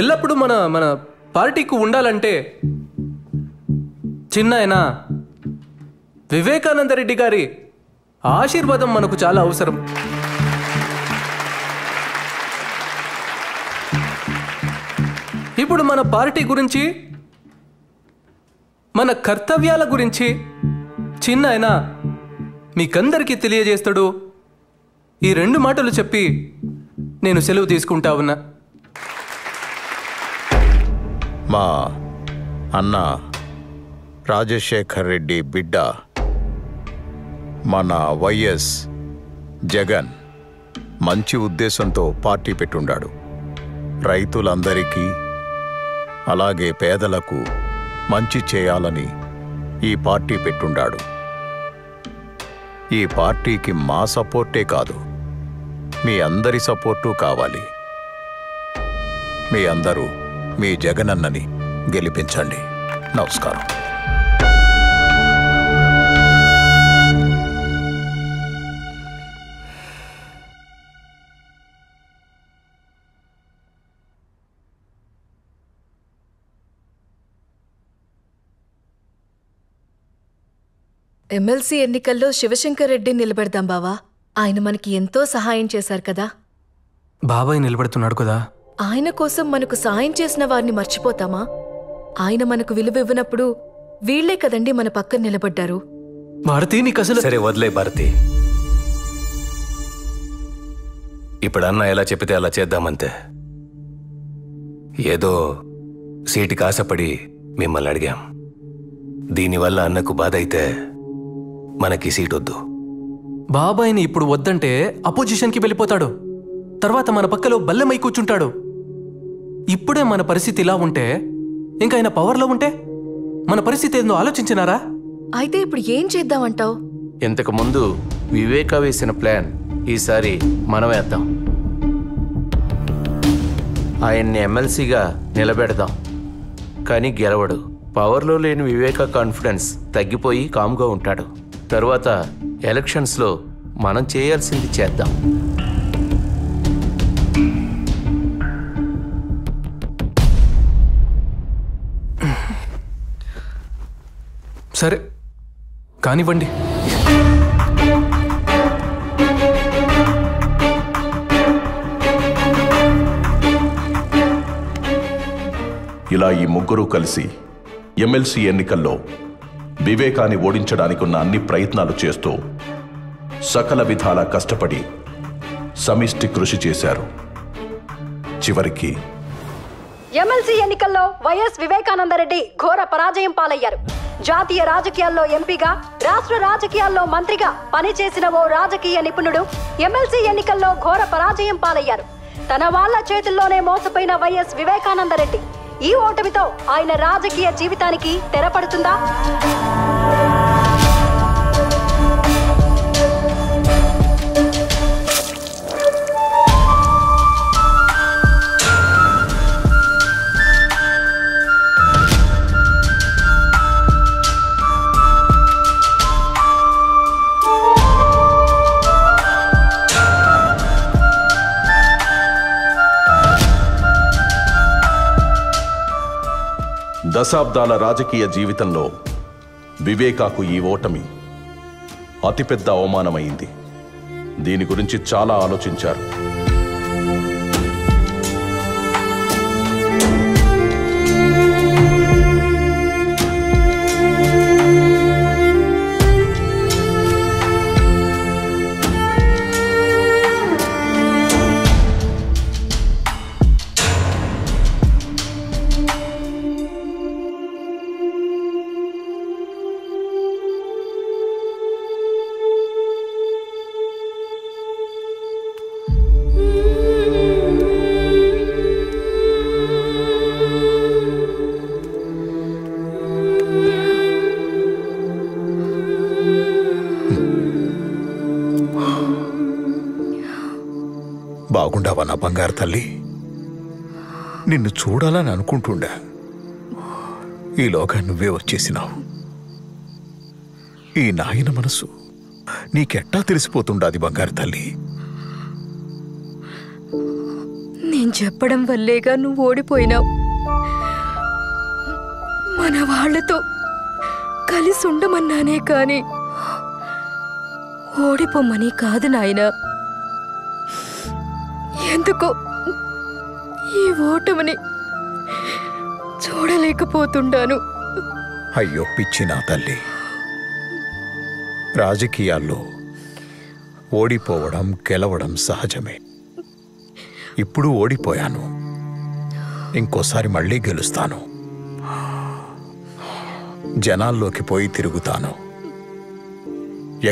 ఎల్లప్పుడూ మన పార్టీకి ఉండాలంటే చిన్నాయన వివేకానంద రెడ్డి గారి ఆశీర్వాదం మనకు చాలా అవసరం. ఇప్పుడు మన పార్టీ గురించి, మన కర్తవ్యాల గురించి చిన్నాయన మీకందరికీ తెలియజేస్తాడు. ఈ 2 మాటలు చెప్పి నేను సెలవు తీసుకుంటా ఉన్నా. మా అన్న రాజశేఖర్ రెడ్డి బిడ్డ మన వైఎస్ జగన్ మంచి ఉద్దేశంతో పార్టీ పెట్టుండాడు. రైతులందరికీ అలాగే పేదలకు మంచి చేయాలని ఈ పార్టీ పెట్టుండాడు. ఈ పార్టీకి మా సపోర్టే కాదు, మీ అందరి సపోర్టు కావాలి. మీ అందరూ మీ జగనన్నని గెలిపించండి. నమస్కారం. ఎమ్మెల్సీ ఎన్నికల్లో శివశంకర్ రెడ్డి నిలబెడదాం బావా. ఆయన మనకి ఎంతో సహాయం చేశారు కదా. బాబాయ్ నిలబడుతున్నాడు కదా. ఆయన కోసం మనకు సాయం చేసిన వారిని మర్చిపోతామా? ఆయన మనకు విలువ ఇవ్వనప్పుడు వీళ్లే కదండి మన పక్కన నిలబడ్డారు. భారతి నీకు అసలు... సరే వదిలే భారతి. ఇప్పుడు అన్న ఎలా చెప్పితే అలా చేద్దామంతే. ఏదో సీటుకి ఆశపడి మిమ్మల్ని అడిగాం. దీనివల్ల అన్నకు బాధ అయితే మనకి సీట్ వద్దు. బాబాయిని ఇప్పుడు వద్దంటే అపోజిషన్కి వెళ్ళిపోతాడు. తర్వాత మన పక్కలో బల్లెమై కూర్చుంటాడు. ఇప్పుడే మన పరిస్థితి ఇలా ఉంటే ఇంకా ఆయన పవర్లో ఉంటే మన పరిస్థితి ఏందో ఆలోచించినారా? అయితే ఇప్పుడు ఏం చేద్దామంటావు? ఇంతకు ముందు వివేక వేసిన ప్లాన్ ఈసారి మనం వేద్దాం. ఆయన్ని ఎమ్మెల్సీగా నిలబెడదాం. కానీ గెలవడు. పవర్లో లేని వివేక కాన్ఫిడెన్స్ తగ్గిపోయి కామ్గా ఉంటాడు. తరువాత ఎలక్షన్స్లో మనం చేయాల్సింది చేద్దాం. సరే కానివ్వండి. ఇలా ఈ ముగ్గురు కలిసి ఎమ్మెల్సీ ఎన్నికల్లో వివేకాన్ని ఓడించడానికి ఉన్న అన్ని ప్రయత్నాలు చేస్తూ సకల విధాలా కష్టపడి సమిష్టి కృషి చేశారు. చివరికి ఎమ్మెల్సీ ఎన్నికల్లో వైఎస్ వివేకానందరెడ్డి ఘోర పరాజయం పాలయ్యారు. జాతీయ రాజకీయాల్లో ఎంపీగా, రాష్ట్ర రాజకీయాల్లో మంత్రిగా పనిచేసిన ఓ రాజకీయ నిపుణుడు ఎమ్మెల్సీ ఎన్నికల్లో ఘోర పరాజయం పాలయ్యారు. తన వాళ్ల చేతుల్లోనే మోసపోయిన వైఎస్ వివేకానందరెడ్డి ఈ ఓటమితో ఆయన రాజకీయ జీవితానికి తెరపడుతుందా? దశాబ్దాల రాజకీయ జీవితంలో వివేకాకు ఈ ఓటమి అతిపెద్ద అవమానమైంది. దీని గురించి చాలా ఆలోచించారు. బాగుండావా నా బంగారు తల్లి? నిన్ను చూడాలని అనుకుంటుండా, ఈలోగా నువ్వే వచ్చేసినావు. ఈ నాయన మనసు నీకెట్టా తెలిసిపోతుండాది బంగారు తల్లి? నేను చెప్పడం వల్లేగా నువ్వు ఓడిపోయినావు. మన వాళ్లతో కలిసి ఉండమన్నానే కాని ఓడిపోమని కాదు నాయనా. ఎందుకో ఈ ఓటమిని చూడలేకపోతుండాను. అయ్యో పిచ్చి నా తల్లి, రాజకీయాల్లో ఓడిపోవడం గెలవడం సహజమే. ఇప్పుడు ఓడిపోయాను, ఇంకోసారి మళ్ళీ గెలుస్తాను. జనాల్లోకి పోయి తిరుగుతాను,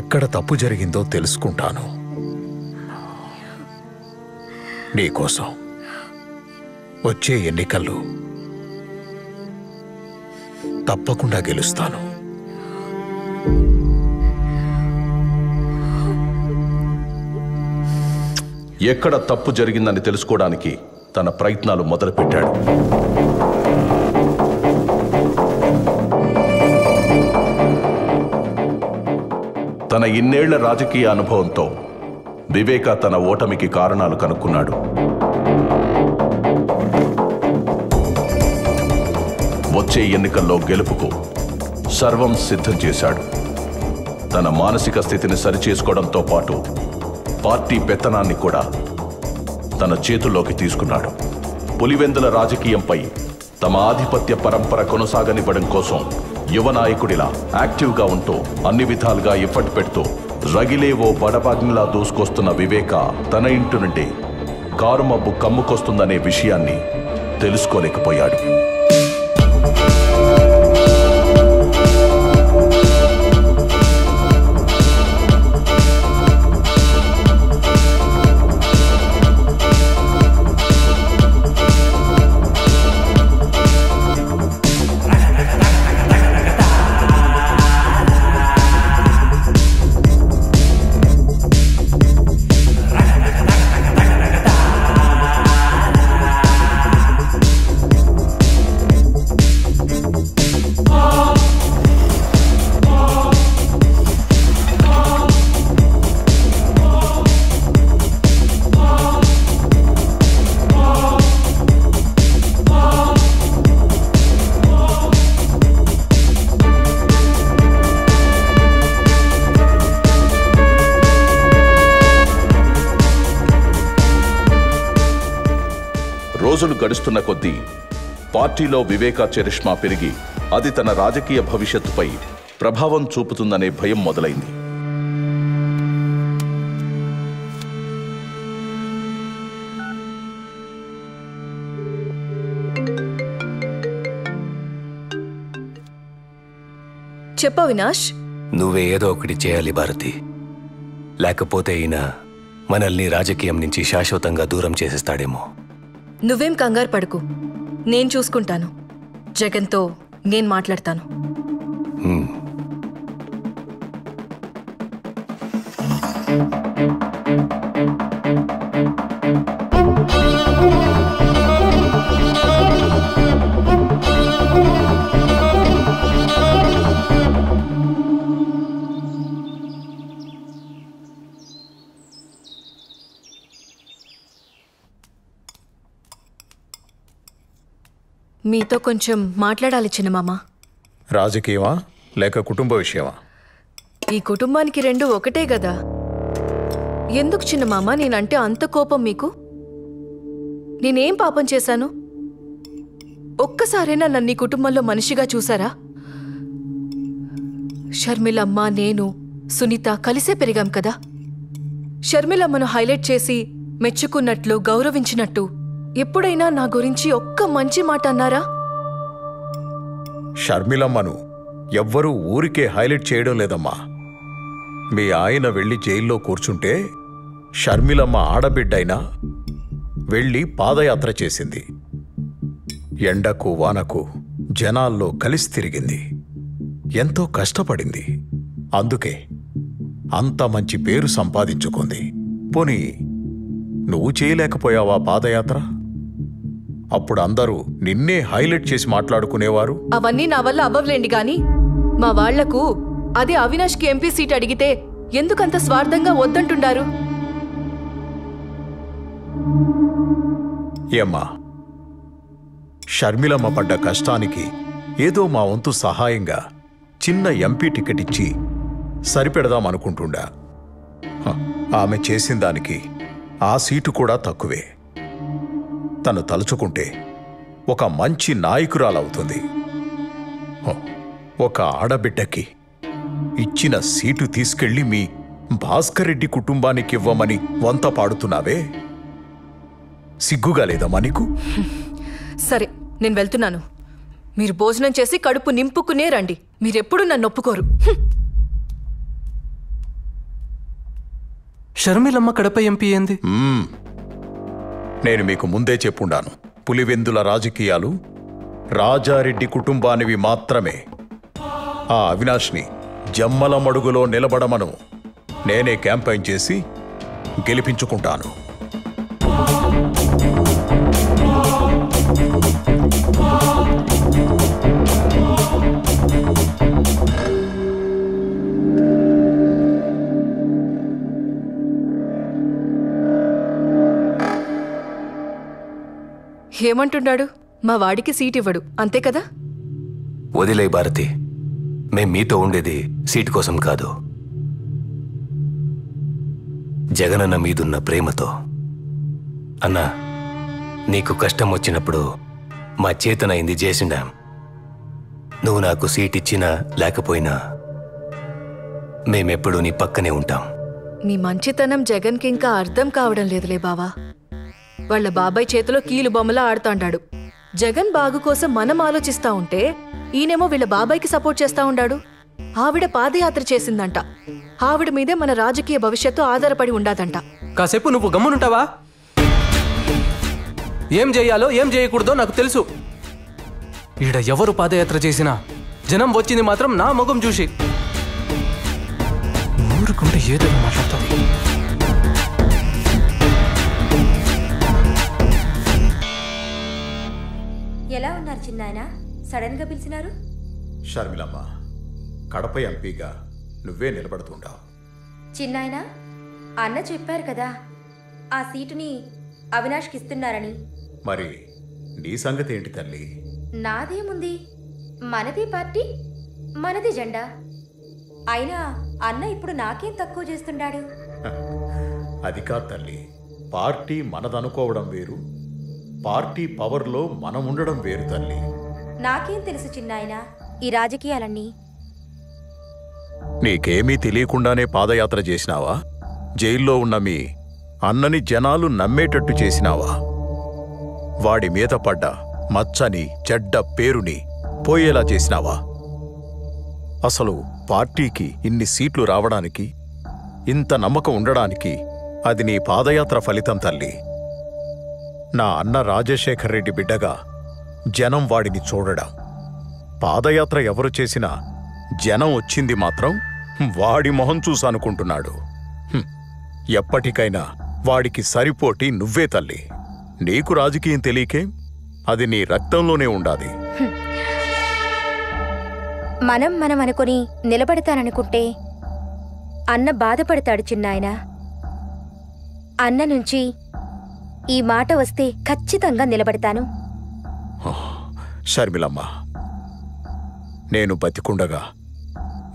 ఎక్కడ తప్పు జరిగిందో తెలుసుకుంటాను. నీకోసం వచ్చే ఎన్నికల్లో తప్పకుండా గెలుస్తాను. ఎక్కడ తప్పు జరిగిందని తెలుసుకోవడానికి తన ప్రయత్నాలు మొదలుపెట్టాడు. తన ఇన్నేళ్ల రాజకీయ అనుభవంతో వివేక తన ఓటమికి కారణాలు కనుక్కున్నాడు. వచ్చే ఎన్నికల్లో గెలుపుకు సర్వం సిద్ధం చేశాడు. తన మానసిక స్థితిని సరిచేసుకోవడంతో పాటు పార్టీ పెత్తనాన్ని కూడా తన చేతుల్లోకి తీసుకున్నాడు. పులివెందుల రాజకీయంపై తమ ఆధిపత్య పరంపర కొనసాగనివ్వడం కోసం యువ నాయకుడిలా యాక్టివ్గా ఉంటూ అన్ని విధాలుగా ఎఫర్ట్ పెడుతూ రగిలే ఓ బడబాగ్నిలా దూసుకొస్తున్న వివేక తన ఇంటి నుండి కారు మబ్బు కమ్ముకొస్తుందనే విషయాన్ని తెలుసుకోలేకపోయాడు. గడుస్తున్న కొద్దీ పార్టీలో వివేక చరిష్మా పెరిగి అది తన రాజకీయ భవిష్యత్తుపై ప్రభావం చూపుతుందనే భయం మొదలైంది. చెప్ప అవినాష్, నువ్వే ఏదో ఒకటి చేయాలి భారతి. లేకపోతే ఈయన మనల్ని రాజకీయం నుంచి శాశ్వతంగా దూరం చేసేస్తాడేమో. నువ్వేం కంగారు పడుకు, నేను చూసుకుంటాను. జగన్తో నేను మాట్లాడతాను. మీతో కొంచెం మాట్లాడాలి చిన్నమామ. రాజకీయమా లేక కుటుంబ విషయమా? ఈ కుటుంబానికి రెండు ఒకటే గదా. ఎందుకు చిన్నమామ నేనంటే అంత కోపం మీకు? నేనేం పాపం చేశాను? ఒక్కసారైనా నన్ను ఈ కుటుంబంలో మనిషిగా చూసారా? షర్మిలమ్మ, నేను, సునీత కలిసే పెరిగాం కదా. షర్మిలమ్మను హైలైట్ చేసి మెచ్చుకున్నట్లు, గౌరవించినట్టు ఎప్పుడైనా నా గురించి ఒక్క మంచి మాట అన్నారా? షర్మిలమ్మను ఎవ్వరూ ఊరికే హైలైట్ చేయడం లేదమ్మా. మీ ఆయన వెళ్ళి జైల్లో కూర్చుంటే షర్మిలమ్మ ఆడబిడ్డైనా వెళ్ళి పాదయాత్ర చేసింది. ఎండకు వానకు జనాల్లో కలిసి తిరిగింది. ఎంతో కష్టపడింది. అందుకే అంత మంచి పేరు సంపాదించుకుంది. పోనీ నువ్వు చేయలేకపోయావా పాదయాత్ర? అప్పుడు అందరూ నిన్నే హైలైట్ చేసి మాట్లాడుకునేవారు. అవన్నీ నా వల్ల అవ్వలేండి గాని మా వాళ్లకు అదే అవినాష్కి ఎంపీ సీట్ అడిగితే ఎందుకంత స్వార్థంగా వద్దంటుండారు? ఏమ్మా, షర్మిలమ్మ పడ్డ కష్టానికి ఏదో మా వంతు సహాయంగా చిన్న ఎంపీ టికెట్ ఇచ్చి సరిపెడదామనుకుంటుండా. ఆమె చేసిన దానికి ఆ సీటు కూడా తక్కువే. తను తలుచుకుంటే ఒక మంచి నాయకురాలవుతుంది. ఒక ఆడబిడ్డకి ఇచ్చిన సీటు తీసుకెళ్లి మీ భాస్కర్ రెడ్డి కుటుంబానికి ఇవ్వమని వంత పాడుతున్నావే, సిగ్గుగా లేదమ్మా నీకు? సరే, నేను వెళ్తున్నాను. మీరు భోజనం చేసి కడుపు నింపుకునే రండి. మీరెప్పుడు నన్ను ఒప్పుకోరు. షర్మిలమ్మ కడప ఎంపీ ఏంది? నేను మీకు ముందే చెప్పుండాను, పులివెందుల రాజకీయాలు రాజారెడ్డి కుటుంబానివి మాత్రమే. ఆ అవినాష్ని జమ్మల మడుగులో నిలబడమను నేనే క్యాంపెయిన్ చేసి గెలిపించుకుంటాను. ఏమంటున్నాడు? మా వాడికి సీట్ ఇవ్వడు, అంతే కదా? వదిలే భారతి, మేం మీతో ఉండేది సీటు కోసం కాదు, జగనన్న మీదున్న ప్రేమతో. అన్నా, నీకు కష్టం వచ్చినప్పుడు మా చేతనైంది చేసిండాం. నువ్వు నాకు సీట్ ఇచ్చినా లేకపోయినా మేమెప్పుడూ నీ పక్కనే ఉంటాం. నీ మంచితనం జగన్కి ఇంకా అర్థం కావడం లేదులే బావా. వాళ్ళ బాబాయ్ చేతిలో కీలు బొమ్మలా ఆడుతాండాడు. జగన్ బాగు కోసం మనం ఆలోచిస్తా ఉంటే ఈయనేమో వీళ్ళ బాబాయ్కి సపోర్ట్ చేస్తా ఉండాడు. ఆవిడ పాదయాత్ర చేసిందంట. ఆవిడ మీదే మన రాజకీయ భవిష్యత్తు ఆధారపడి ఉండాదంట. కాసేపు నువ్వు గమ్మునుంటావా? ఏం చేయాలో ఏం చేయకూడదో నాకు తెలుసు. ఈడ ఎవరు పాదయాత్ర చేసినా జనం వచ్చింది మాత్రం నా ముఖం చూసి. ఊరుకుంటే ఏదో మాట్లాడుతుంది. ఎలా ఉన్నారు చిన్నాయన? సడన్ గా పిలిచినారు? షర్మిలమ్మ, కడప ఎంపీగా నువ్వే నిలబడుతుంటావు. చిన్నాయన, అన్న చెప్పారు కదా ఆ సీటుని అవినాష్కి ఇస్తున్నారని. మరి నీ సంగతి ఏంటి తల్లి? నాదేముంది, మనది పార్టీ, మనది జెండా. అయినా అన్న ఇప్పుడు నాకేం తక్కువ చేస్తున్నాడు? అది కాదు తల్లి, పార్టీ మనదనుకోవడం వేరు, పార్టీ పవర్లో మనం ఉండడం వేరు తల్లి. నాకేం తెలుసు చిన్నాయన ఈ రాజకీయాలన్నీ? నీకేమీ తెలియకుండానే పాదయాత్ర చేసినావా? జైల్లో ఉన్న మీ అన్నని జనాలు నమ్మేటట్టు చేసినావా? వాడి మీద పడ్డ మచ్చని చెడ్డ పేరుని పోయేలా చేసినావా? అసలు పార్టీకి ఇన్ని సీట్లు రావడానికి, ఇంత నమ్మకం ఉండడానికి అది నీ పాదయాత్ర ఫలితం తల్లి. నా అన్న రాజశేఖర్ రెడ్డి బిడ్డగా జనం వాడిని చూడడం. పాదయాత్ర ఎవరు చేసినా జనం వచ్చింది మాత్రం వాడి మొహం చూసనుకుంటున్నాడు. ఎప్పటికైనా వాడికి సరిపోటి నువ్వే తల్లి. నీకు రాజకీయం తెలియకే, అది నీ రక్తంలోనే ఉండాది. మనం అనుకుని నిలబడతాననుకుంటే అన్న బాధపడతాడు చిన్నాయన. అన్న నుంచి ఈ మాట వస్తే ఖచ్చితంగా నిలబడతాను. షర్మిలమ్మ, నేను బతికుండగా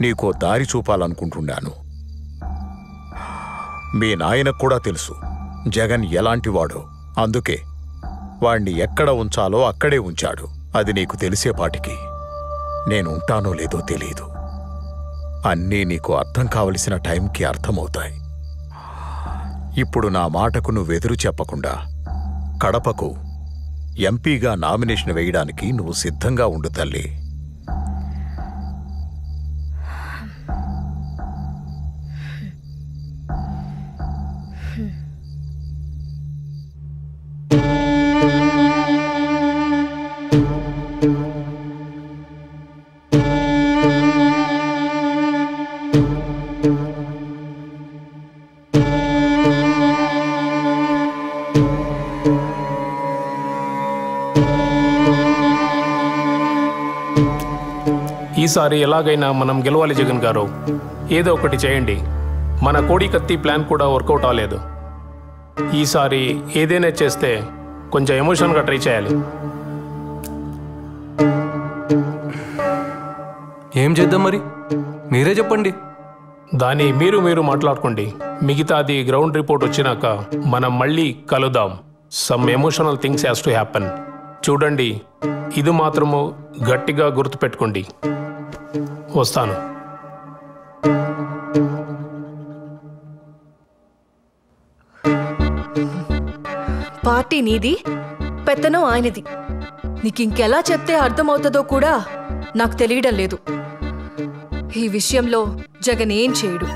నీకో దారి చూపాలనుకుంటున్నాను. మీ నాయనకు కూడా తెలుసు జగన్ ఎలాంటివాడో. అందుకే వాణ్ణి ఎక్కడ ఉంచాలో అక్కడే ఉంచాడు. అది నీకు తెలిసేపాటికి నేను ఉంటానో లేదో తెలీదు. అన్నీ నీకు అర్థం కావలసిన టైంకి అర్థమవుతాయి. ఇప్పుడు నా మాటకు నువ్వెదురు చెప్పకుండా కడపకు ఎంపీగా నామినేషన్ వేయడానికి నువ్వు సిద్ధంగా ఉండు తల్లి. ఈసారి ఎలాగైనా మనం గెలవాలి జగన్ గారు. ఏదో ఒకటి చేయండి. మన కోడి కత్తి ప్లాన్ కూడా వర్కౌట్ అవ్వలేదు. ఈసారి ఏదైనా చేస్తే కొంచెం ఎమోషన్గా ట్రై చేయాలి. ఏం చేద్దాం మరి? మీరే చెప్పండి. దాన్ని మీరు మాట్లాడుకోండి. మిగతాది గ్రౌండ్ రిపోర్ట్ వచ్చినాక మనం మళ్ళీ కలుద్దాం. Some emotional things has to happen. చూడండి, ఇది మాత్రము గట్టిగా గుర్తుపెట్టుకోండి. వస్తాను. పార్టీ నీది, పెత్తనం ఆయనది. నీకింకెలా చెప్తే అర్థమవుతుందో కూడా నాకు తెలియడం లేదు. ఈ విషయంలో జగన్ ఏం చేయడు.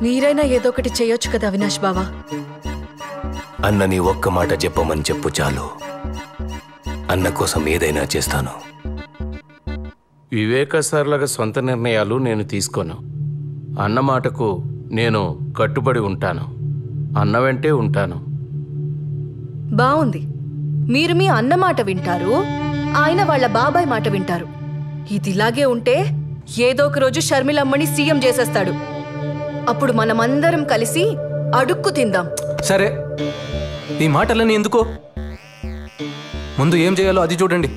మీరైనా ఏదో ఒకటి చేయొచ్చు కదా అవినాష్ బావా. అన్నని ఒక్క మాట చెప్పమని చెప్పు చాలు. అన్న కోసం ఏదైనా చేస్తాను. వివేక సార్లాగా సొంత నిర్ణయాలు నేను తీసుకోను. అన్న మాటకు నేను కట్టుబడి ఉంటాను. అన్న వెంటే ఉంటాను. బావుంది. మీరు మీ అన్న మాట వింటారు, ఆయన వాళ్ళ బాబాయ్ మాట వింటారు. ఇదిలాగే ఉంటే ఏదో ఒక రోజు షర్మిలమ్మని సీఎం చేసేస్తాడు. అప్పుడు మనమందరం కలిసి అడుక్కు తిందాం. సరే, ఈ మాటలని ఎందుకో? ముందు ఏం చేయాలో అది చూడండి.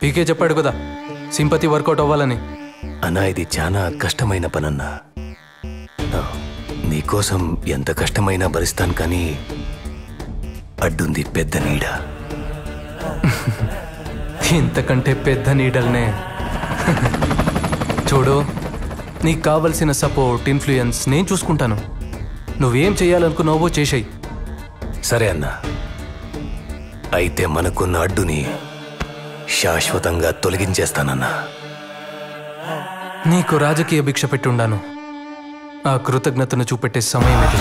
పీకే చెప్పాడు కదా సింపతి వర్కౌట్ అవ్వాలని. అన్నా, ఇది చాలా కష్టమైన పనన్నా. నీకోసం ఎంత కష్టమైనా భరిస్తాను, కానీ అడ్డుంది పెద్ద నీడ. ఇంతకంటే పెద్ద నీడల్నే. చూడు, నీకు కావలసిన సపోర్ట్, ఇన్ఫ్లుయెన్స్ నేను చూసుకుంటాను. నువ్వేం చేయాలనుకున్నావో చేసేయి. సరే అన్నా, అయితే మనకున్న అడ్డుని శాశ్వతంగా తొలగించేస్తానన్నా. నీకు రాజకీయ భిక్ష పెట్టుండాను. ఆ కృతజ్ఞతను చూపెట్టే సమయం ఇది.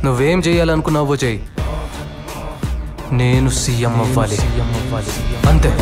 నువ్వేం చేయాలనుకున్నావో చేయి. నేను సీఎం అవ్వాలి, అంతే.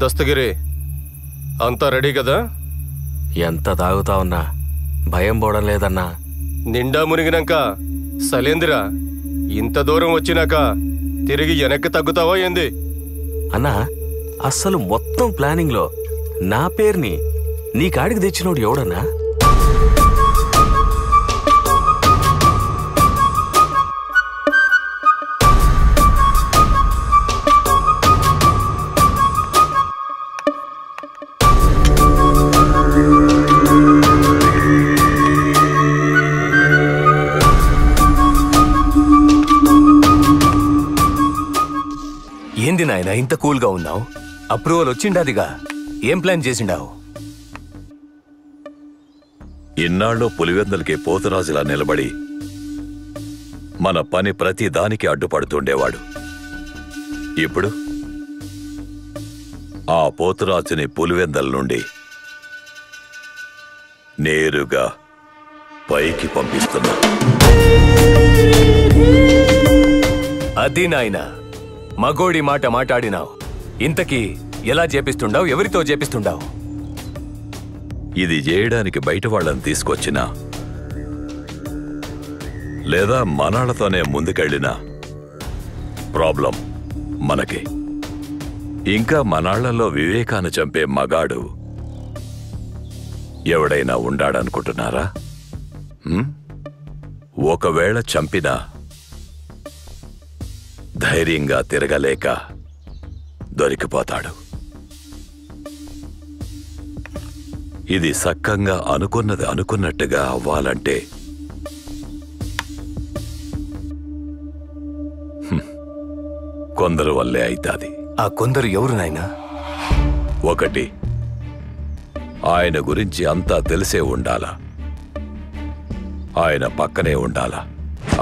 దస్తగిరి అంతా రెడీ కదా? ఎంత తాగుతా ఉన్నా భయం పోవడం లేదన్నా. నిండా మునిగినాక సలేంద్ర ఇంత దూరం వచ్చినాక తిరిగి వెనక్కి తగ్గుతావా ఏంది? అన్నా అస్సలు మొత్తం ప్లానింగ్ లో నా పేరుని నీ కాడికి తెచ్చినోడు ఎవడన్నా? ఏంది నాయన ఇంత కూల్గా ఉన్నావు? అప్రూవల్ వచ్చిండాదిగా, ఏం ప్లాన్ చేసిండావు? ఇన్నాళ్ళు పులివెందులకి పోతురాజులా నిలబడి మన పని ప్రతి దానికి అడ్డుపడుతుండేవాడు. ఇప్పుడు ఆ పోతురాజుని పులివెందల నుండి నేరుగా పైకి పంపిస్తున్నా. అది నాయన మగోడి మాట మాట్లాడినావు. ఇంతకీ ఎలా చేపిస్తుండావు? ఎవరితో చేపిస్తుండావు? ఇది చేయడానికి బయట వాళ్ళని తీసుకొచ్చినా లేదా మనాళ్లతోనే ముందుకెళ్ళినా ప్రాబ్లం మనకి. ఇంకా మనాళ్లలో వివేకాన్ని చంపే మగాడు ఎవడైనా ఉండాడనుకుంటున్నారా? ఒకవేళ చంపినా ధైర్యంగా తిరగలేక దొరికిపోతాడు. ఇది సక్కంగా అనుకున్నది అనుకున్నట్టుగా అవ్వాలంటే కొందరు వల్లే అయితాది. ఆ కొందరు ఎవరు నాయనా? ఒకటి, ఆయన గురించి అంతా తెలిసే ఉండాలా, ఆయన పక్కనే ఉండాలా,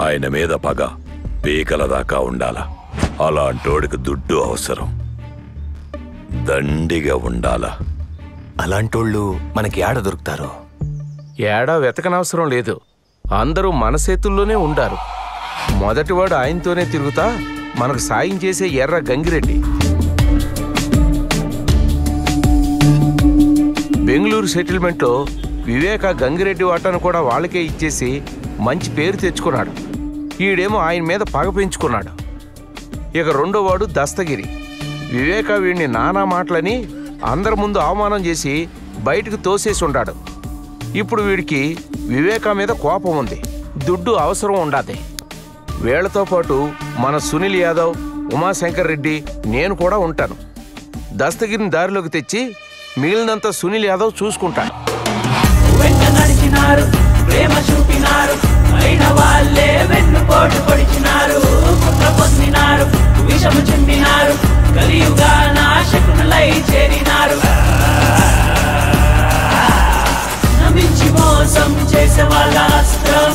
ఆయన మీద పగ పీకల దాకా ఉండాలా. అలాంటోడికి దుడ్డు అవసరం, దండిగా ఉండాలా. అలాంటోళ్ళు మనకి ఏడ దొరుకుతారో? ఏడా వెతకనవసరం లేదు, అందరూ మన చేతుల్లోనే ఉండారు. మొదటివాడు ఆయనతోనే తిరుగుతా మనకు సాయం చేసే ఎర్ర గంగిరెడ్డి. బెంగళూరు సెటిల్మెంట్లో వివేక గంగిరెడ్డి వాటాను కూడా వాళ్ళకే ఇచ్చేసి మంచి పేరు తెచ్చుకున్నాడు. ఈడేమో ఆయన మీద పగ పెంచుకున్నాడు. ఇక రెండోవాడు దస్తగిరి. వివేక వీడిని నానా మాటలని అందరి ముందు అవమానం చేసి బయటకు తోసేసి ఉంటాడు. ఇప్పుడు వీడికి వివేక మీద కోపం ఉంది, దుడ్డు అవసరం ఉండాది. వీళ్లతో పాటు మన సునీల్ యాదవ్, ఉమాశంకర్ రెడ్డి, నేను కూడా ఉంటాను. దస్తగిరిని దారిలోకి తెచ్చి మిగిలినంత సునీల్ యాదవ్ చూసుకుంటాడు. ప్రేమ చూపినారు, అయిన వాళ్ళే వెన్నుపోటు పొడిచినారు, కుట్ర పొందినారు, విషము చిందినారు, కలియుగా నాశకులై చేరినారు. నమ్మించి మోసం చేసే వాళ్ళ అస్త్రం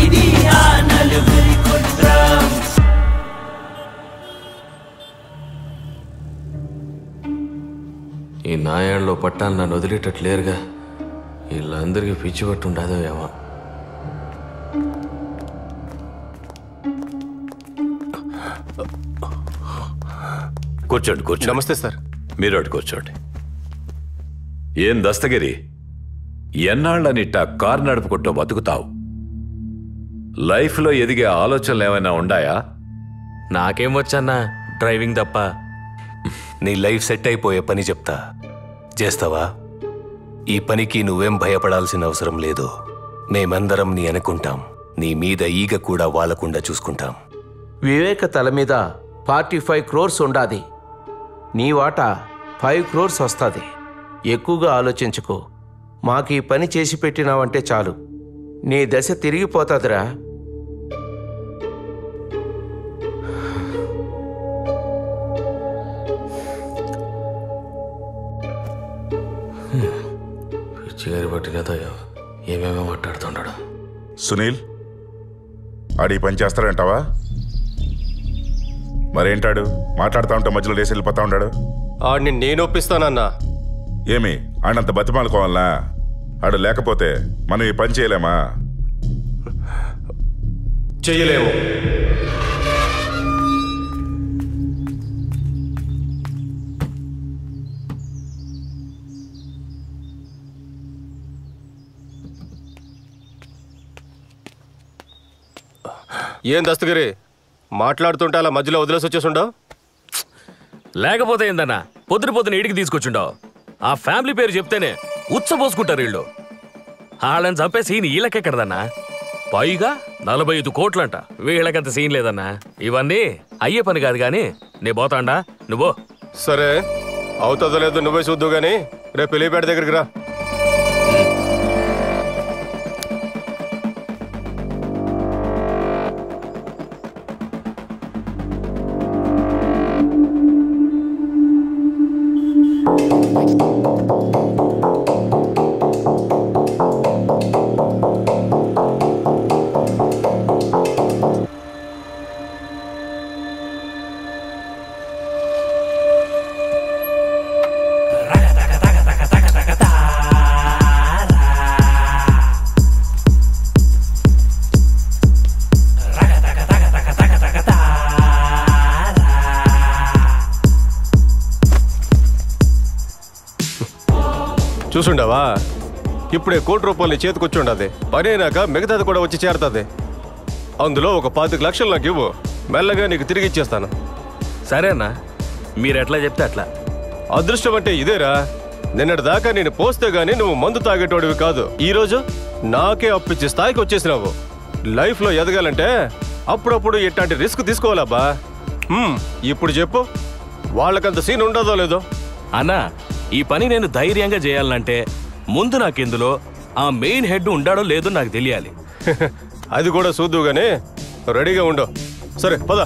ఇది, ఆ నలుగురి కుట్రం. ఈ నాయాళ్ళలో పట్టాలు నన్ను వదిలేటట్లేరుగా. వీళ్ళందరికీ పిచ్చి పట్టుండదో ఏమో. కూర్చోండి కూర్చోండి. నమస్తే సార్. మీరు అటు కూర్చోండి. ఏం దస్తగిరి, ఎన్నాళ్ళనిట్ట కారు నడుపుకుంటూ బతుకుతావు? లైఫ్లో ఎదిగే ఆలోచనలు ఏమైనా ఉండాయా? నాకేం వచ్చన్నా డ్రైవింగ్ తప్ప. నీ లైఫ్ సెట్ అయిపోయే పని చెప్తా, చేస్తావా? ఈ పనికి నువ్వేం భయపడాల్సిన అవసరం లేదు. మేమందరం నీ అనుకుంటాం, నీ మీద ఈగ కూడా వాలకుండా చూసుకుంటాం. వివేక తల మీద 45 crores ఉండాది. నీ వాటా 5 crores వస్తుంది. ఎక్కువగా ఆలోచించుకో. మాకు ఈ పని చేసి పెట్టినావంటే చాలు, నీ దశ తిరిగిపోతుందిరా. పిచ్చిగారి పట్టినదో ఏమేమో మాట్లాడుతున్నాడు. సునీల్, ఆడి పని చేస్తాడంటావా? మరేంటాడు మాట్లాడుతూ ఉంటే మధ్యలో లేసి వెళ్ళిపోతా ఉన్నాడు? ఆడిని నేను ఒప్పిస్తానన్నా. ఏమి ఆడంత బతిమాలుకోవాలనా? ఆడు లేకపోతే మనం ఈ పని చేయలేమా? చెయ్యలేము. ఏం దస్తగిరి మాట్లాడుతుంటే అలా మధ్యలో వదిలేసి వచ్చేసుండవు? లేకపోతే ఏందన్నా పొద్దున ఇంటికి తీసుకొచ్చుండవు. ఆ ఫ్యామిలీ పేరు చెప్తేనే ఉచ్చబోసుకుంటారు వీళ్ళు. వాళ్ళని చంపే సీన్ వీళ్ళకెక్కడదన్నా. పైగా 45 కోట్లంట. వీళ్ళకంత సీన్ లేదన్నా. ఇవన్నీ అయ్యే పని కాదు గాని నే పోతాండా, నువ్వు. సరే అవుతుందో లేదో నువ్వే చూద్దు గాని రేపు పెళ్లిపేట దగ్గరికి రా. చూసుండవా? ఇప్పుడే ₹1 చేతికొచ్చి ఉండదు. పని అయినాక మిగతాది కూడా వచ్చి చేరుతుంది. అందులో ఒక 25 లక్షలు నాకు ఇవ్వు, మెల్లగా నీకు తిరిగి ఇచ్చేస్తాను. సరేనా, మీరెట్లా చెప్తే అట్లా. అదృష్టం అంటే ఇదేరా. నిన్నటి దాకా నేను పోస్తే గానీ నువ్వు మందు తాగేటోడివి కాదు. ఈరోజు నాకే అప్పిచ్చే స్థాయికి వచ్చేసినావు. లైఫ్లో ఎదగాలంటే అప్పుడప్పుడు ఇట్లాంటి రిస్క్ తీసుకోవాలబ్బా. ఇప్పుడు చెప్పు, వాళ్ళకంత సీన్ ఉండదో లేదో? అన్నా, ఈ పని నేను ధైర్యంగా చేయాలంటే ముందు నాకెందులో ఆ మెయిన్ హెడ్ ఉండాడో లేదో నాకు తెలియాలి. అది కూడా చూద్దు గానీ రెడీగా ఉండు. సరే పద.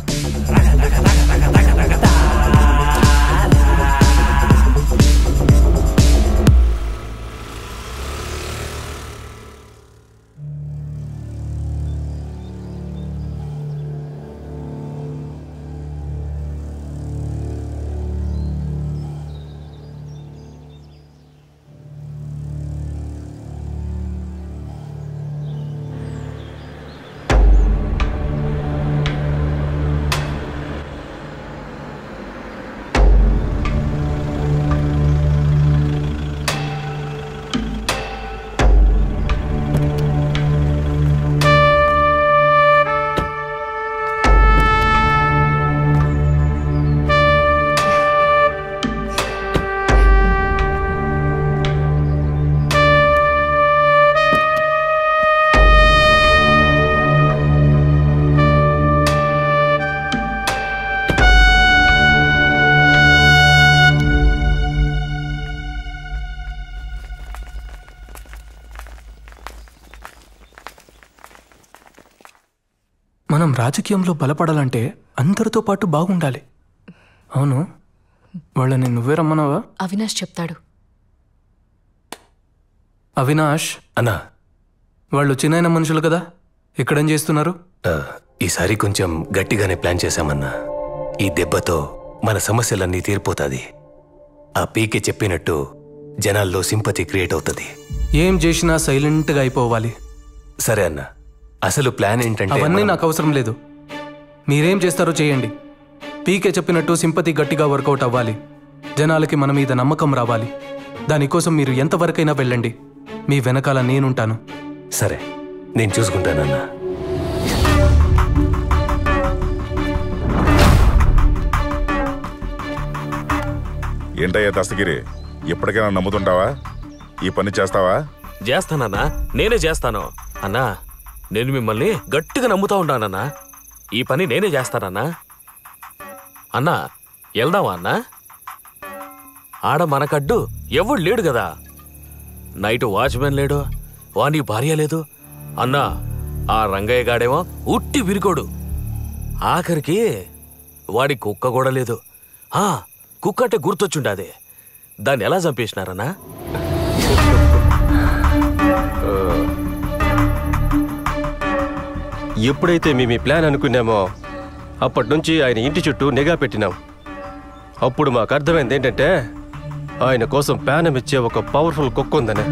మనం రాజకీయంలో బలపడాలంటే అందరితో పాటు బాగుండాలి. అవును, వాళ్ళని నువ్వే రమ్మన్నావా? అవినాష్ చెప్తాడు. అవినాష్ అన్నా, వాళ్ళు చిన్న మనుషులు కదా, ఇక్కడేం చేస్తున్నారు? ఈసారి కొంచెం గట్టిగానే ప్లాన్ చేశామన్నా. ఈ దెబ్బతో మన సమస్యలన్నీ తీరిపోతాది. ఆ పీకే చెప్పినట్టు జనాల్లో సింపతి క్రియేట్ అవుతుంది. ఏం చేసినా సైలెంట్గా అయిపోవాలి. సరే అన్నా, అసలు ప్లాన్ ఏంటంటే అవన్నీ నాకు అవసరం లేదు. మీరేం చేస్తారో చేయండి. పీకే చెప్పినట్టు సింపతి గట్టిగా వర్కౌట్ అవ్వాలి. జనాలకి మన మీద నమ్మకం రావాలి. దానికోసం మీరు ఎంతవరకైనా వెళ్ళండి. మీ వెనకాల నేనుంటాను. సరే, నేను చూసుకుంటానన్నా. ఏంటయ్యా దస్తగిరి, ఎప్పటికైనా నమ్ముతుంటావా? ఈ పని చేస్తావా? చేస్తానన్నా, నేనే చేస్తాను. అన్నా, నేను మిమ్మల్ని గట్టిగా నమ్ముతా ఉంటానన్నా. ఈ పని నేనే చేస్తానన్నా. అన్నా, వెళ్దామా అన్నా? ఆడ మనకడ్డు ఎవడు లేడు కదా. నైట్ వాచ్మెన్ లేడు, వాని భార్య లేదు. అన్నా, ఆ రంగయ్య గాడేమో ఉట్టి విరికోడు. ఆఖరికి వాడి కుక్క కూడా లేదు. కుక్క అంటే గుర్తొచ్చుండాది. దాన్ని ఎలా చంపేసినారన్నా? ఎప్పుడైతే మేము ఈ ప్లాన్ అనుకున్నామో అప్పటి నుంచి ఆయన ఇంటి చుట్టూ నిఘా పెట్టినాం. అప్పుడు మాకు అర్థమైంది ఏంటంటే ఆయన కోసం ప్యానం ఇచ్చే ఒక పవర్ఫుల్ కుక్క ఉందని.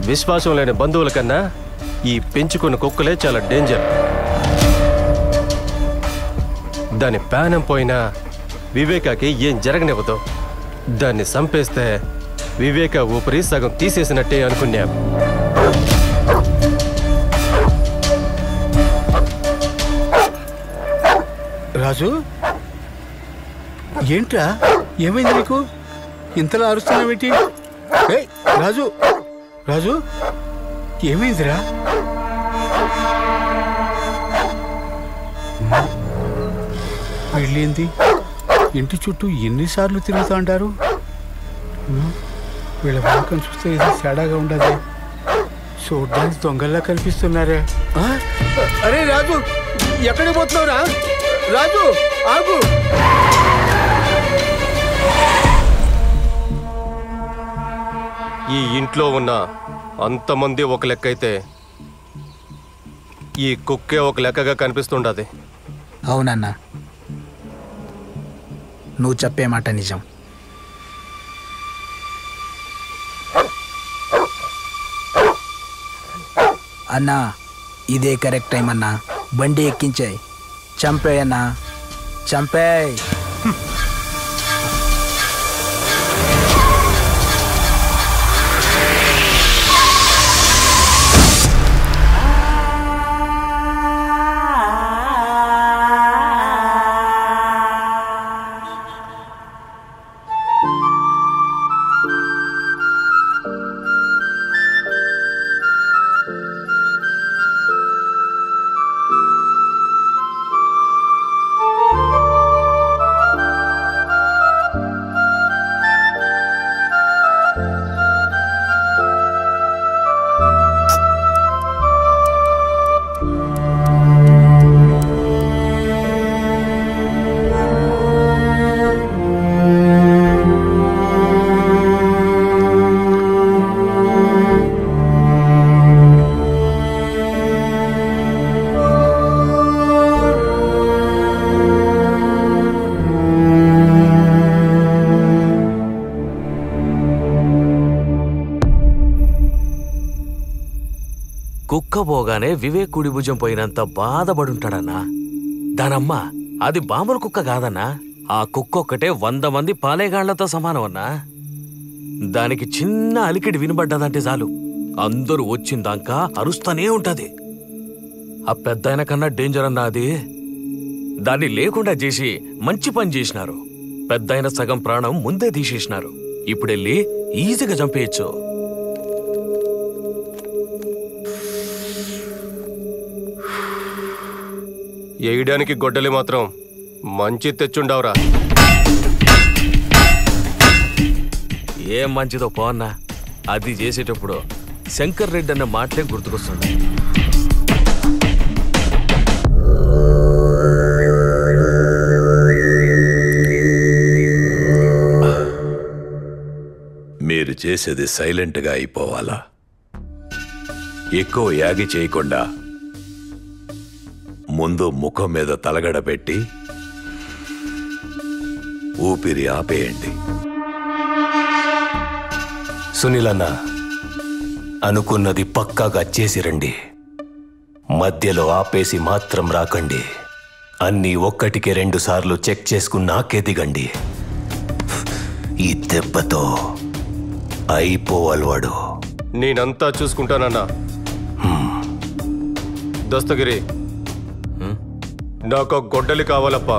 విశ్వాసం లేని బంధువుల కన్నా ఈ పెంచుకున్న కుక్కలే చాలా డేంజర్. దాని ప్యానం పోయినా వివేకాకి ఏం జరగనివ్వదు. దాన్ని చంపేస్తే వివేక ఊపిరి సగం తీసేసినట్టే అనుకున్నాం. రాజు, ఏంట్రా, ఏమైంది నీకు? ఇంతలా అరుస్తున్నావేంటి? ఏయ్ రాజు, రాజు ఏమైందిరా? వెళ్ళింది ఇంటి చుట్టూ ఎన్నిసార్లు తిరుగుతూ అంటారు? వీళ్ళ వాకం చూస్తే ఇది తేడాగా ఉండదు. చూడ్డానికి దొంగల్లా కనిపిస్తున్నారే. అరే రాజు, ఎక్కడికి పోతున్నావురా? రాజు ఆగు. ఈ ఇంట్లో ఉన్న అంతమంది ఒక లెక్క అయితే ఈ కుక్కే ఒక లెక్కగా కనిపిస్తుండది. అవునన్నా, నువ్వు చెప్పే మాట నిజం. అన్నా, ఇదే కరెక్ట్ టైం అన్నా. బండి ఎక్కించాయి. చంపేయన్నా, చంపేయ్. కుక్కబోగానే వివేక్ కుడి భుజం పోయినంత బాధపడుంటాడన్నా. దానమ్మ అది బాంబుల కుక్క కాదన్నా. ఆ కుక్క ఒక్కటే 100 మంది పాలేగాళ్లతో సమానం అన్నా. దానికి చిన్న అలికిడి వినబడ్డదంటే చాలు అందరూ వచ్చిందాకా అరుస్తూనే ఉంటది. ఆ పెద్దాయన కన్నా డేంజర్ అన్నా అది. దాన్ని లేకుండా చేసి మంచి పని చేసినారు. పెద్దాయన సగం ప్రాణం ముందే తీసేసినారు. ఇప్పుడెళ్ళి ఈజీగా చంపేయచ్చు. వేయడానికి గొడ్డలి మాత్రం మంచి తెచ్చుండవురా. ఏం మంచిదో పోన్నా. అది చేసేటప్పుడు శంకర్ రెడ్డి అన్న మాటలే గుర్తుకొస్తుంది. మీరు చేసేది సైలెంట్గా అయిపోవాలా? ఎక్కువ యాగి చేయకుండా ముందు ముఖం మీద తలగడ పెట్టి ఊపిరి ఆపేయండి. సునీలన్న, అనుకున్నది పక్కాగా చేసి రండి. మధ్యలో ఆపేసి మాత్రం రాకండి. అన్నీ 1కి 2 సార్లు చెక్ చేసుకున్నాకే దిగండి. ఈ దెబ్బతో అయిపోవాలి వాడు. నేనంతా చూసుకుంటానన్నా. దస్తగిరి, నాకు గొడ్డలి కావాలప్పా.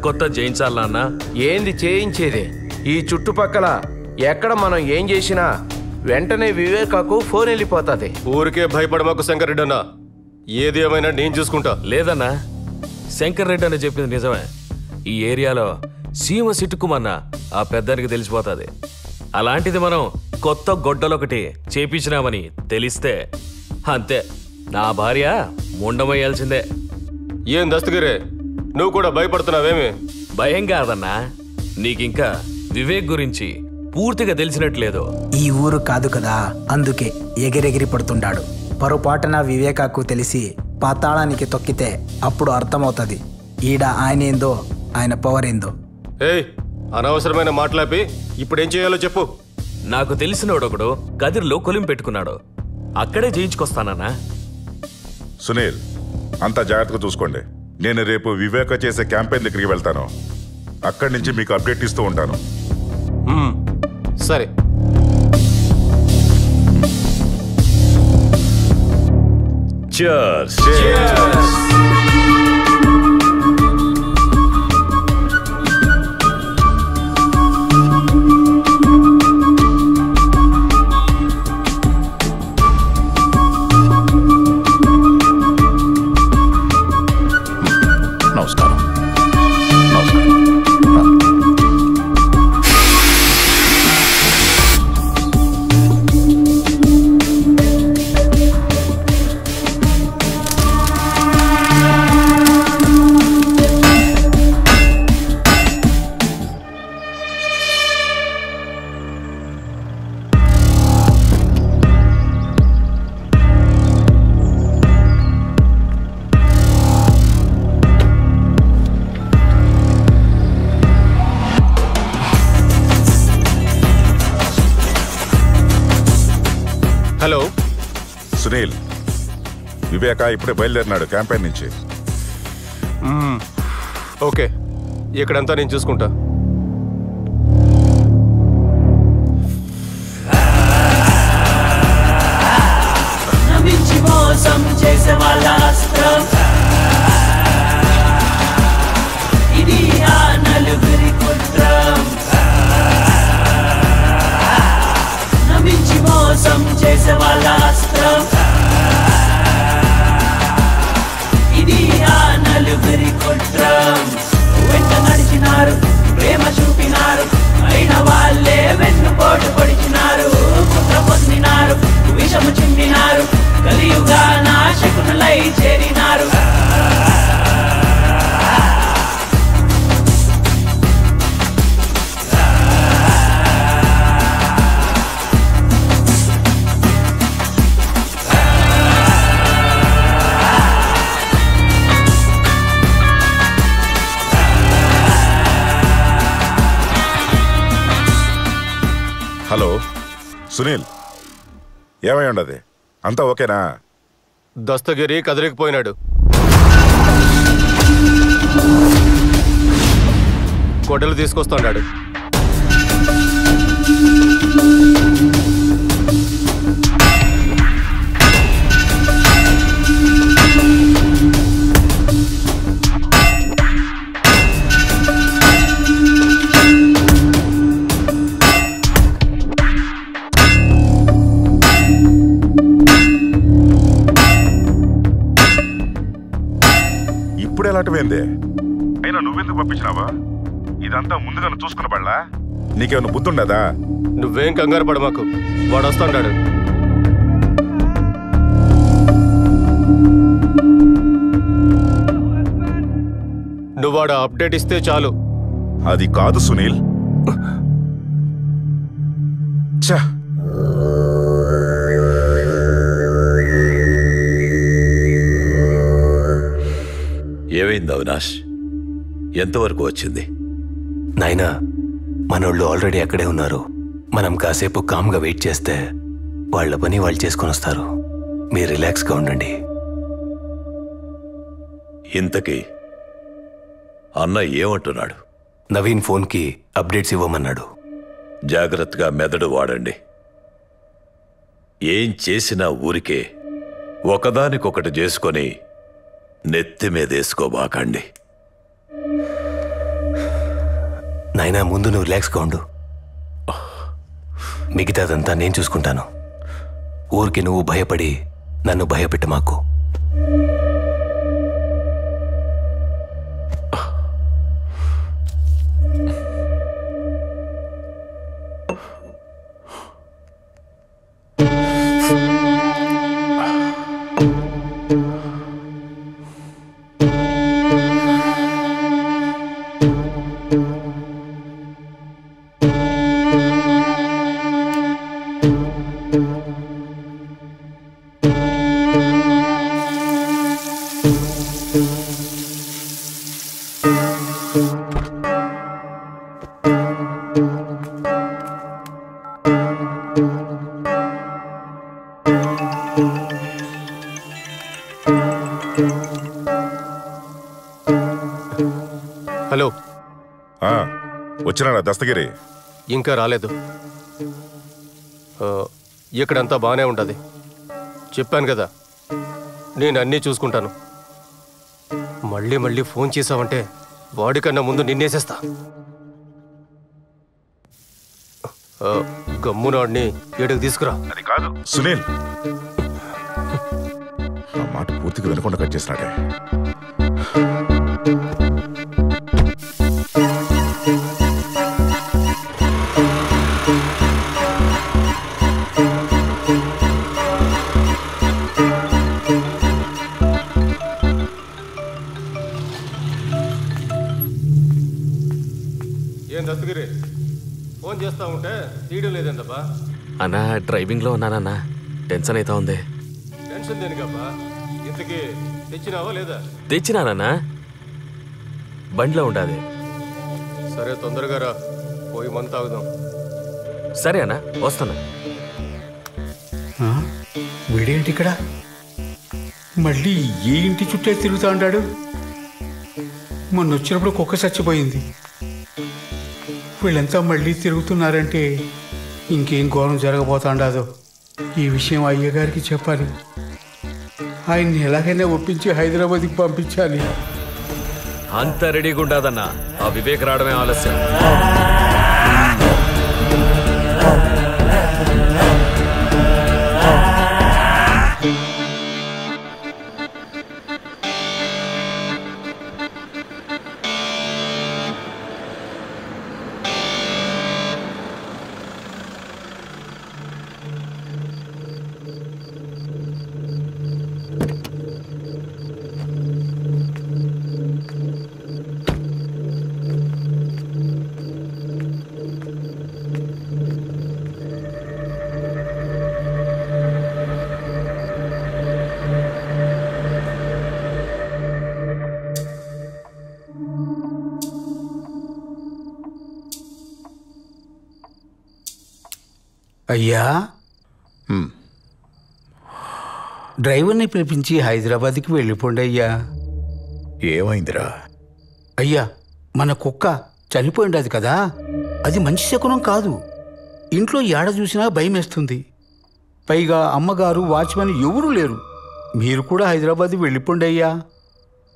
కొత్త చేయించాలా అన్నా? ఏంది చేయించేది? ఈ చుట్టుపక్కల ఎక్కడ మనం ఏం చేసినా వెంటనే వివేకాకు ఫోన్ వెళ్ళిపోతుంది. ఊరికే భయపడమాకు శంకర్ రెడ్డి అన్నా. ఏది ఏమైనా నేను చూసుకుంటా. లేదన్నా, శంకర్ రెడ్డి అని చెప్పింది నిజమే. ఈ ఏరియాలో సీమ సిట్టుకుమన్నా ఆ పెద్దానికి తెలిసిపోతుంది. అలాంటిది మనం కొత్త గొడ్డలొకటి చేపించినామని తెలిస్తే అంతే, నా భార్య ముండమయ్యాల్సిందే. ఏం దస్తగిరే, నువ్వు కూడా భయపడుతున్నావేమి? భయం కాదన్నా, నీకింకా వివేక్ గురించి పూర్తిగా తెలిసినట్లేదు. ఈ ఊరు కాదు కదా, అందుకే ఎగిరెగిరి పడుతుంటాడు. పొరపాటున వివేకాకు తెలిసి పాతాళానికి తొక్కితే అప్పుడు అర్థమవుతుంది ఈడ ఆయన ఏందో, ఆయన పవర్ ఏందో. ఏయ్, అనవసరమైన మాట్లాపి ఇప్పుడేం చేయాలో చెప్పు. నాకు తెలిసినోడొకడు గదిలో కొలిం పెట్టుకున్నాడు. అక్కడే చేయించుకొస్తానన్నా. సునీల్, అంతా జాగ్రత్తగా చూసుకోండి. నేను రేపు వివేక చేసే క్యాంపెయిన్ దగ్గరికి వెళ్తాను. అక్కడి నుంచి మీకు అప్డేట్ ఇస్తూ ఉంటాను. సరే. Cheers. నమస్కారం. హలో సునీల్, వివేక ఇప్పుడే బయలుదేరినాడు క్యాంపెయిన్ నుంచి. ఓకే, ఇక్కడంతా నేను చూసుకుంటా. నమ్మించి మోసం చేసే వాళ్ళ అస్త్రం ఇది ఆ నలుగురి కుట్రం. నమ్మించి మోసం చేసే వాళ్ళ అస్త్రం ఇది ఆ నలుగురి కుట్రం. వెంట నడిచినారు, ప్రేమ చూపినారు, అయిన వాళ్ళే వెన్నుపోటు పొడిచినారు. కుట్ర పొందినారు, విషము చిందినారు, కలియుగా నాశకునులై చేరినారు. హలో సునీల్, ఏమై ఉండదు? అంతా ఓకేనా? దస్తగిరి కదిలికిపోయినాడు. గొడ్డలు తీసుకొస్తున్నాడు. ఇప్పుడు ఎలాంటివేంది? అయినా నువ్వెందుకు పంపించినావా? ఇదంతా ముందుగా చూసుకున్న బళ్ళా? నీకేమైనా బుద్ధి ఉండదా? నువ్వేం కంగారు పడ మాకు, వాడు వస్తాడు. నువ్వు వాడు అప్డేట్ ఇస్తే చాలు. అది కాదు సునీల్. ఛ, ఏమైంది అవినాష్? ఎంతవరకు వచ్చింది? నాయనా, మనోళ్ళు ఆల్రెడీ అక్కడే ఉన్నారు. మనం కాసేపు కామ్గా వెయిట్ చేస్తే వాళ్ళ పని వాళ్ళు చేసుకొని వస్తారు. మీరు రిలాక్స్గా ఉండండి. ఇంతకీ అన్న ఏమంటున్నాడు? నవీన్ ఫోన్కి అప్డేట్స్ ఇవ్వమన్నాడు. జాగ్రత్తగా మెదడు వాడండి. ఏం చేసినా ఊరికే ఒకదానికొకటి చేసుకొని నెత్తి మీదేసుకోబాకండి. నాయనా, ముందు నువ్వు రిలాక్స్గా ఉండు. మిగతాదంతా నేను చూసుకుంటాను. ఊరికి నువ్వు భయపడి నన్ను భయపెట్ట మాకు. హలో, వచ్చినాడా దస్తగిరి? ఇంకా రాలేదు. ఇక్కడంతా బాగానే ఉంటుంది. చెప్పాను కదా, నేను అన్నీ చూసుకుంటాను. మళ్ళీ మళ్ళీ ఫోన్ చేసావంటే వాడికన్నా ముందు నిన్నేసేస్తా. గమ్మునాడిని ఏడుకు తీసుకురా. అది కాదు సునీల్, ఆ మాట పూర్తిగా వినకుండా కట్ చేసినాడే. ఏం దస్తగిరి, ఫోన్ చేస్తా ఉంటే తీయడం లేదేందబ్బా? అన్నా డ్రైవింగ్లో ఉన్నానన్నా, టెన్షన్ అవుతా ఉంది. టెన్షన్ దేనికబ్బా? ఇంతకీ తెచ్చినావా లేదా? తెచ్చినానన్నా, బండిలో ఉండాది. సరే తొందరగా రా, పోయి మంత తాగుదాం. సరే అన్నా, వస్తాను. వీడేంటి ఇక్కడ? మళ్ళీ ఏ ఇంటి చుట్టే తిరుగుతూ ఉంటాడు? మొన్న వచ్చినప్పుడు కుక్క చచ్చిపోయింది. వీళ్ళంతా మళ్ళీ తిరుగుతున్నారంటే ఇంకేం ఘోరం జరగబోతాండాదో. ఈ విషయం అయ్యగారికి చెప్పాలి. ఆయన్ని ఎలాగైనా ఒప్పించి హైదరాబాద్కి పంపించాలి. అంత రెడీగా ఉండదన్నా, ఆ వివేక్ రావడమే ఆలస్యం. అయ్యా, డ్రైవర్ని పిలిపించి హైదరాబాద్కి వెళ్ళిపోండి అయ్యా. ఏమైందిరా? అయ్యా, మన కుక్క చనిపోయిండది కదా, అది మంచి శకునం కాదు. ఇంట్లో ఏడ చూసినా భయం వేస్తుంది. పైగా అమ్మగారు, వాచ్మెన్ ఎవరూ లేరు. మీరు కూడా హైదరాబాద్ వెళ్ళిపోండి అయ్యా.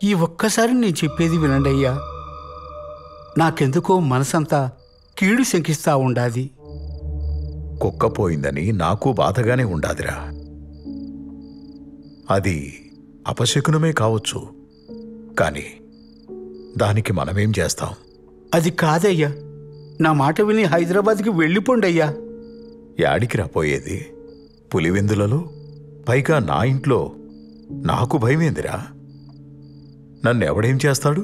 ఈ ఒక్కసారి నేను చెప్పేది వినండి అయ్యా. నాకెందుకో మనసంతా కీడు శంకిస్తా ఉండాది. కుక్క పోయిందని నాకు బాధగానే ఉండాదిరా. అది అపశకునమే కావచ్చు, కానీ దానికి మనమేం చేస్తాం? అది కాదయ్యా, నా మాట విని హైదరాబాద్కి వెళ్ళిపోండి అయ్యా. యాడికి రాపోయేది? పులివెందులలో, పైగా నా ఇంట్లో. నాకు భయమేందిరా? నన్నెవడేం చేస్తాడు?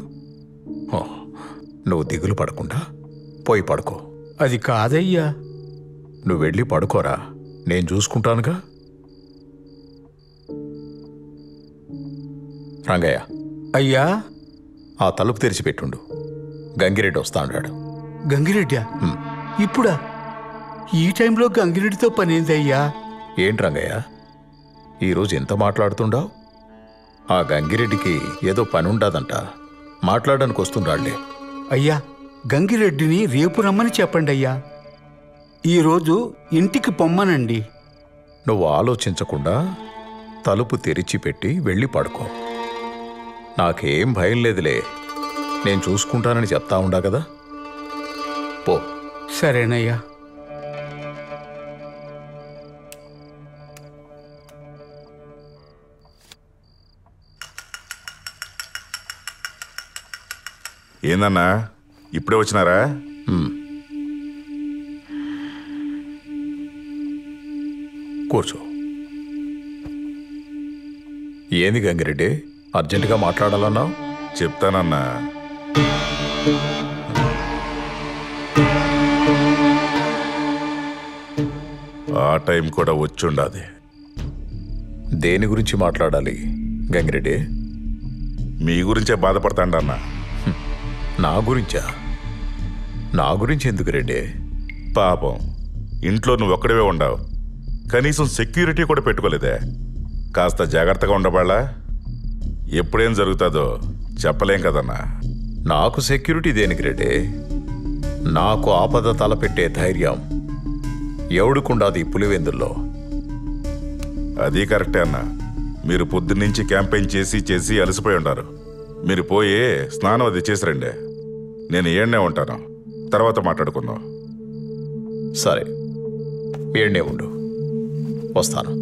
నువ్వు దిగులు పడకుండా పోయి పడుకో. అది కాదయ్యా. నువ్వు వెళ్ళి పడుకోరా, నేను చూసుకుంటానుగా. రంగయ్య. అయ్యా. ఆ తలుపు తెరిచిపెట్టుండు, గంగిరెడ్డి వస్తా అన్నాడు. గంగిరెడ్డా? ఇప్పుడా? ఈ టైంలో గంగిరెడ్డితో పనేందయ్యా? ఏంటి రంగయ్య, ఈరోజు ఎంత మాట్లాడుతుండావు? ఆ గంగిరెడ్డికి ఏదో పని ఉండదంట, మాట్లాడడానికి వస్తుండాళ్లే. అయ్యా, గంగిరెడ్డిని రేపు రమ్మని చెప్పండి అయ్యా. ఈరోజు ఇంటికి పొమ్మనండి. నువ్వు ఆలోచించకుండా తలుపు తెరిచిపెట్టి వెళ్ళి పడుకో. నాకేం భయం లేదులే, నేను చూసుకుంటానని చెప్తా ఉండా కదా. పో. సరేనయ్యా. ఏందన్నా ఇప్పుడే వచ్చినారా? కూర్చో. ఏంది గంగిరెడ్డి, అర్జెంటుగా మాట్లాడాలన్నావు? చెప్తానన్నా. ఆ టైం కూడా వచ్చుండాది. దేని గురించి మాట్లాడాలి గంగిరెడ్డి? మీ గురించే బాధపడతాండన్నా. నా గురించా? నా గురించి ఎందుకు రెడ్డి? పాపం, ఇంట్లో నువ్వు ఒక్కడివే ఉండవు, కనీసం సెక్యూరిటీ కూడా పెట్టుకోలేదే. కాస్త జాగ్రత్తగా ఉండబాళ్ళా? ఎప్పుడేం జరుగుతుందో చెప్పలేం కదన్నా. నాకు సెక్యూరిటీ దేనికి రెడ్డి? నాకు ఆపద తలపెట్టే ధైర్యం ఎవడుకుండాది పులివెందుల్లో. అది కరెక్టే అన్న. మీరు పొద్దున్నుంచి క్యాంపెయిన్ చేసి అలసిపోయి ఉంటారు. మీరు పోయి స్నానం అది చేసి రండి. నేను ఏడ్నే ఉంటాను, తర్వాత మాట్లాడుకుందాం. సరే, ఏడ్నే ఉండు, వస్తాను.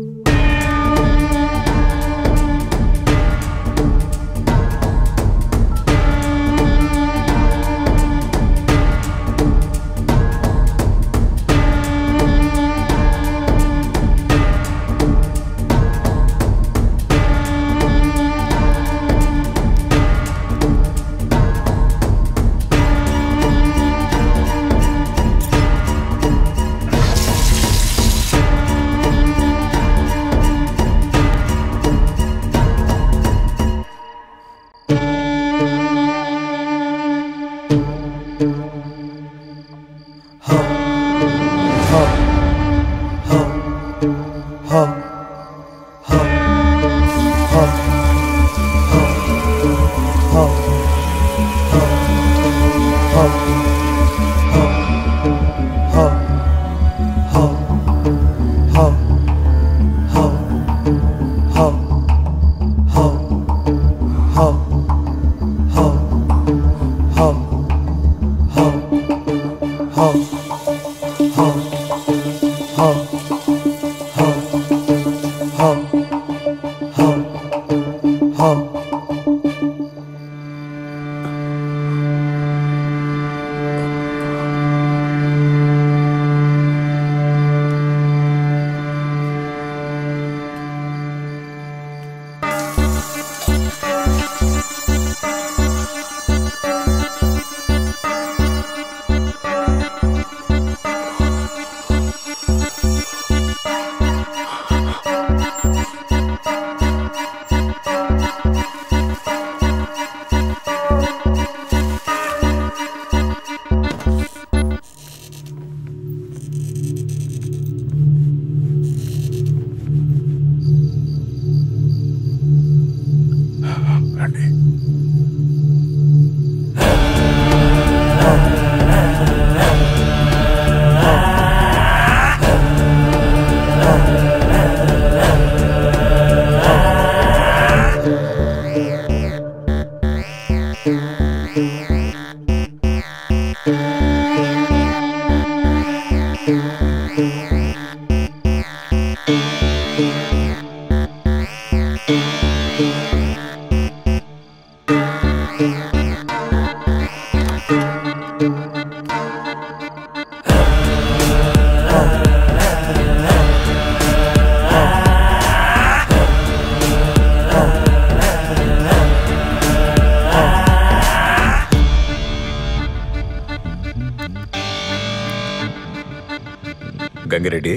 గంగిరెడ్డి,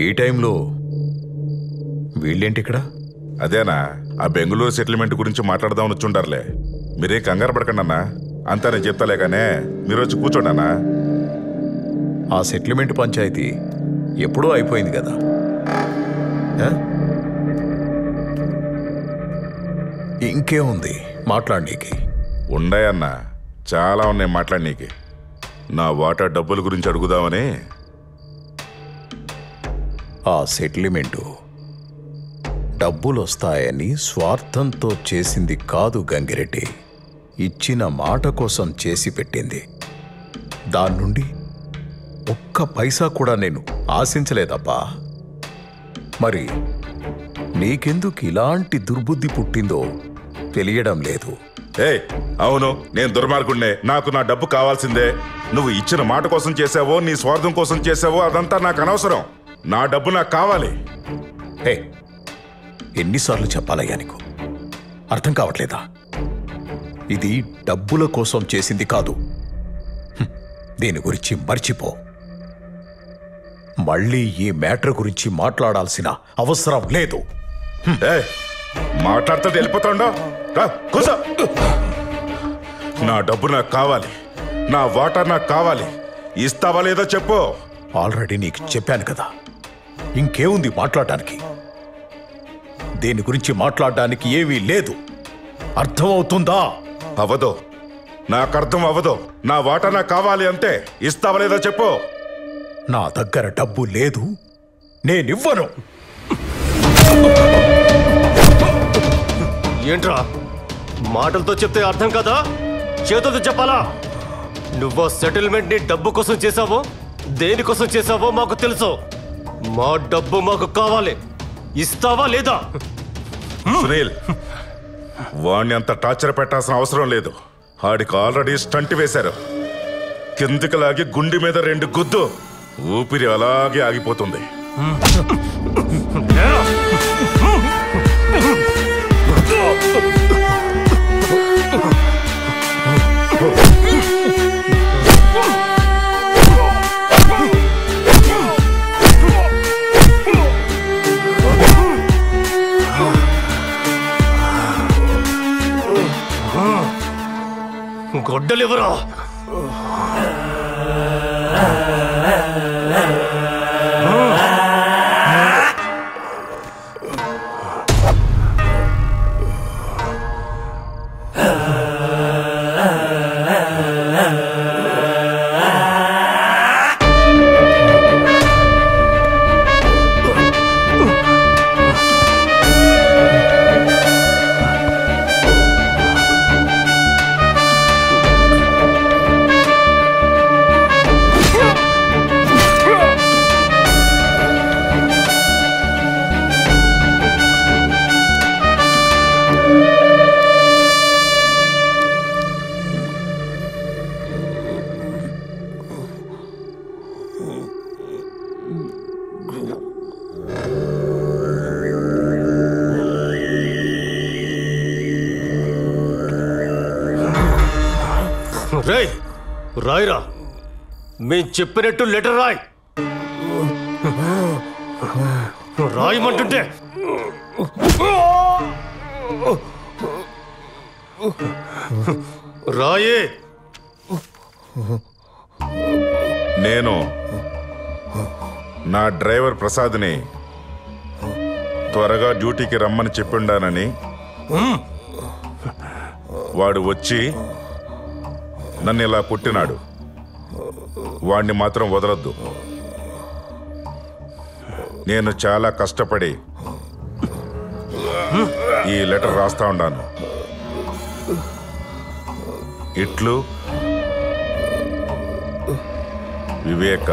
ఈ టైంలో వీళ్ళేంటి ఇక్కడ? అదేనా, ఆ బెంగళూరు సెటిల్మెంట్ గురించి మాట్లాడదామని వచ్చుంటారులే. మీరే కంగారు పడకండి అన్నా, అంతా నేను చెప్తాలే కానీ మీరు వచ్చి కూర్చోండి అన్నా. ఆ సెటిల్మెంట్ పంచాయతీ ఎప్పుడూ అయిపోయింది కదా. ఇంకేముంది మాట్లాడనీకి? ఉన్నాయన్నా, చాలా ఉన్నాయి మాట్లాడనీకి. నా వాటా డబ్బుల గురించి అడుగుదామని. ఆ సెటిల్మెంటు డబ్బులు వస్తాయని స్వార్థంతో చేసింది కాదు గంగిరెడ్డి, ఇచ్చిన మాట కోసం చేసి పెట్టింది. దాని నుండి ఒక్క పైసా కూడా నేను ఆశించలేదప్పా. మరి నీకెందుకు ఇలాంటి దుర్బుద్ధి పుట్టిందో తెలియడం లేదు. అవును, నేను దుర్మార్గుడినే, నాకు నా డబ్బు కావాల్సిందే. నువ్వు ఇచ్చిన మాట కోసం చేసావో నీ స్వార్థం కోసం చేసావో అదంతా నాకు అనవసరం. నా డబ్బు నాకు కావాలి. ఎన్నిసార్లు చెప్పాలయ్యా నీకు? అర్థం కావట్లేదా? ఇది డబ్బుల కోసం చేసింది కాదు. దీని గురించి మర్చిపో. మళ్ళీ ఈ మ్యాటర్ గురించి మాట్లాడాల్సిన అవసరం లేదు. మాట్లాడితే వెళ్ళిపోతాండో కూసో. నా డబ్బు నాకు కావాలి, నా వాటర్ నాకు కావాలి. ఇస్తావా లేదో చెప్పు. ఆల్రెడీ నీకు చెప్పాను కదా, ఇంకేముంది మాట్లాడడానికి? దీని గురించి మాట్లాడడానికి ఏమీ లేదు. అర్థమవుతుందా? అవదో, నాకు అర్థం అవ్వదు. నా వాటా నాకు కావాలి అంతే. ఇస్తావా లేదా చెప్పు. నా దగ్గర డబ్బు లేదు, నేనివ్వను. ఏంట్రా మాటలతో చెప్తే అర్థం కదా, చేతులతో చెప్పాలా? నువ్వు సెటిల్మెంట్ ని డబ్బు కోసం చేసావో దేనికోసం చేసావో మాకు తెలుసు. మా డబ్బు మాకు కావాలి, ఇస్తావా లేదా? సునీల్, వాణ్ణి అంత టార్చర్ పెట్టాల్సిన అవసరం లేదు. ఆడికి ఆల్రెడీ స్టంట్ వేశారు. కిందికి లాగి గుండె మీద 2 గుద్దు, ఊపిరి అలాగే ఆగిపోతుంది. గొడ్డలివరా? రేయ్, రాయిరా. మేం చెప్పినట్టు లెటర్ రాయ్. రాయమంటుంటే రాయే. నేను నా డ్రైవర్ ప్రసాద్ని త్వరగా డ్యూటీకి రమ్మని చెప్పిండానని, వాడు వచ్చి నన్ను ఇలా పుట్టినాడు. వాణ్ణి మాత్రం వదలొద్దు. నేను చాలా కష్టపడి ఈ లెటర్ రాస్తా ఉన్నాను. ఇట్లు వివేక.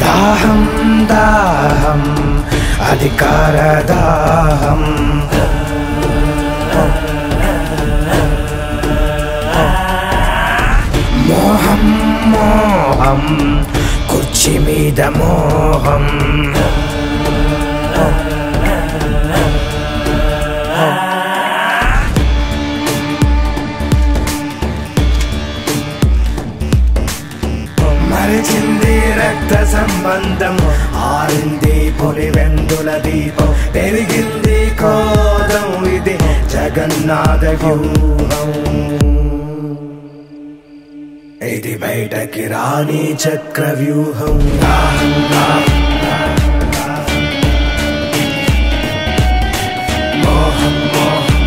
దాహం దాహం అధికార దాహం, మోహం మోహం కుర్చీ మీద మోహం, మరిచింది రక్త సంబంధం, ఆరింది పులివెందుల దీపం, పెరిగింది క్రోధం, ఇది జగన్నాథ వ్యూహం, ఇది బయటకి రాని చక్ర వ్యూహం. మోహం మోహం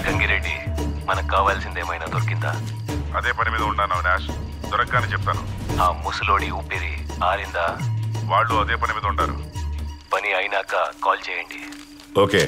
గంగిరెడ్డి, మనకు కావాల్సిందేమైనా దొరికిందా? అదే పని మీద ఉన్నాను నాష్, దొరకగానే చెప్తాను. ఆ ముసలోడి ఊపిరి ఆరిందా? వాళ్ళు అదే పని మీద ఉంటారు. పని అయినాక కాల్ చేయండి. ఓకే.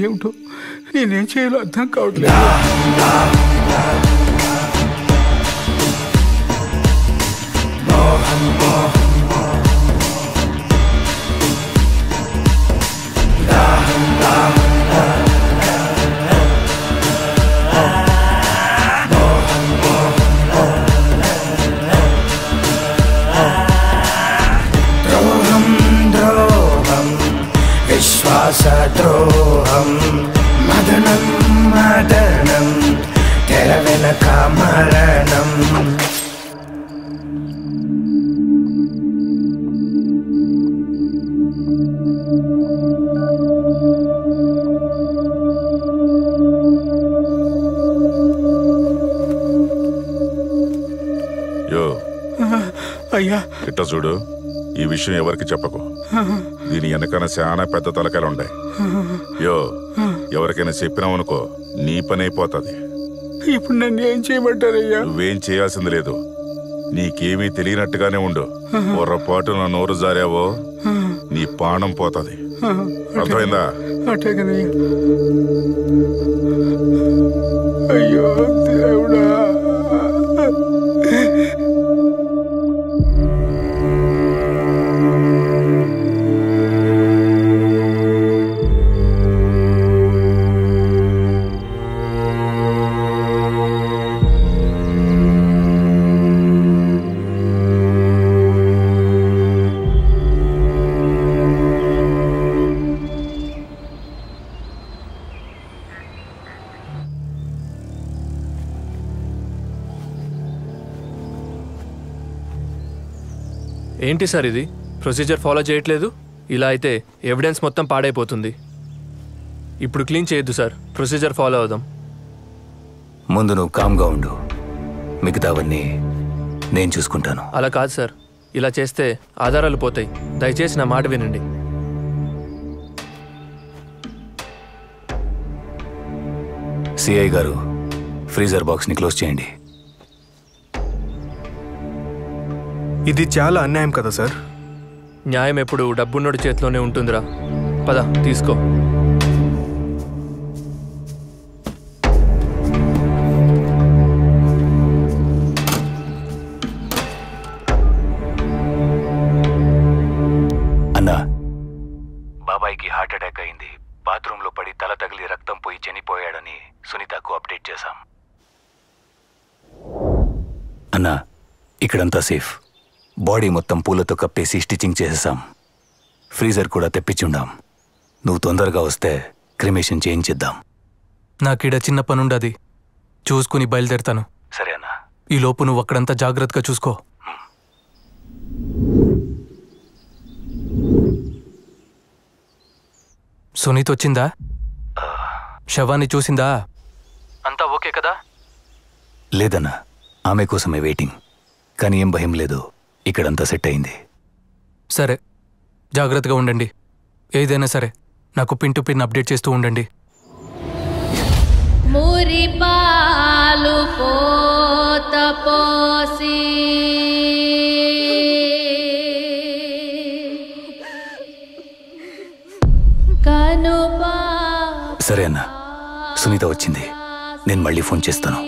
ఏమిటో నేనేం చేయాలో అర్థం కావట్లేదు. విశ్వాసద్రోహం మదనం మదనం తెర వెనక మరణం. యో అయ్యా ఇట్లా చూడు, ఈ విషయం ఎవరికి చెప్పకు. దీని వెనకన చాలా పెద్ద తలకాయలు ఉంటాయి. యో ఎవరికైనా చెప్పినావనుకో నీ పని అయిపోతుంది. ఇప్పుడు నన్ను ఏం చేయమంటారయ్యా? నువ్వేం చేయాల్సింది లేదు. నీకేమీ తెలియనట్టుగానే ఉండు. పొరపాటు నా నోరు జారావో నీ ప్రాణం పోతుంది. అర్థమైందా? అట్టేగనయ్యా. అయ్యో దేవుడా. ఏంటి సార్ ఇది? ప్రొసీజర్ ఫాలో చేయట్లేదు. ఇలా అయితే ఎవిడెన్స్ మొత్తం పాడైపోతుంది. ఇప్పుడు క్లీన్ చేయొద్దు సార్, ప్రొసీజర్ ఫాలో అవుదాం. ముందు నువ్వు కామ్గా ఉండు, మిగతావన్నీ నేను చూసుకుంటాను. అలా కాదు సార్, ఇలా చేస్తే ఆధారాలు పోతాయి. దయచేసి నా మాట వినండి. సిఐ గారు, ఫ్రీజర్ బాక్స్ని క్లోజ్ చేయండి. ఇది చాలా అన్యాయం కదా సార్? న్యాయం ఎప్పుడు డబ్బున్నోడి చేతిలోనే ఉంటుందిరా. పద తీసుకో. అన్నా, బాబాయ్కి హార్ట్ అటాక్ అయింది. బాత్రూంలో పడి తల తగిలి రక్తం పోయి చనిపోయాడని సునీతకు అప్డేట్ చేశాం. అన్నా, ఇక్కడంతా సేఫ్. బాడీ మొత్తం పూలతో కప్పేసి స్టిచ్చింగ్ చేసేసాం. ఫ్రీజర్ కూడా తెప్పించుండాం. నువ్వు తొందరగా వస్తే క్రిమేషన్ చేయించిద్దాం. నాకీడ చిన్న పనుండది, చూసుకుని బయలుదేరుతాను. సరే అన్నా. ఈ లోపు నువ్వు అక్కడంతా జాగ్రత్తగా చూసుకో. సునీత్ వచ్చిందా? శవాన్ని చూసిందా? అంతా ఓకే కదా? లేదన్నా, ఆమె కోసమే వెయిటింగ్. కానీ ఏం భయం లేదు, ఇక్కడంతా సెట్ అయింది. సరే, జాగ్రత్తగా ఉండండి. ఏదైనా సరే నాకు పిన్ టు పిన్ అప్డేట్ చేస్తూ ఉండండి. మురిపాలు పోత పోసి కనుపా. సరే అన్నా, సునీత వచ్చింది. నేను మళ్ళీ ఫోన్ చేస్తాను.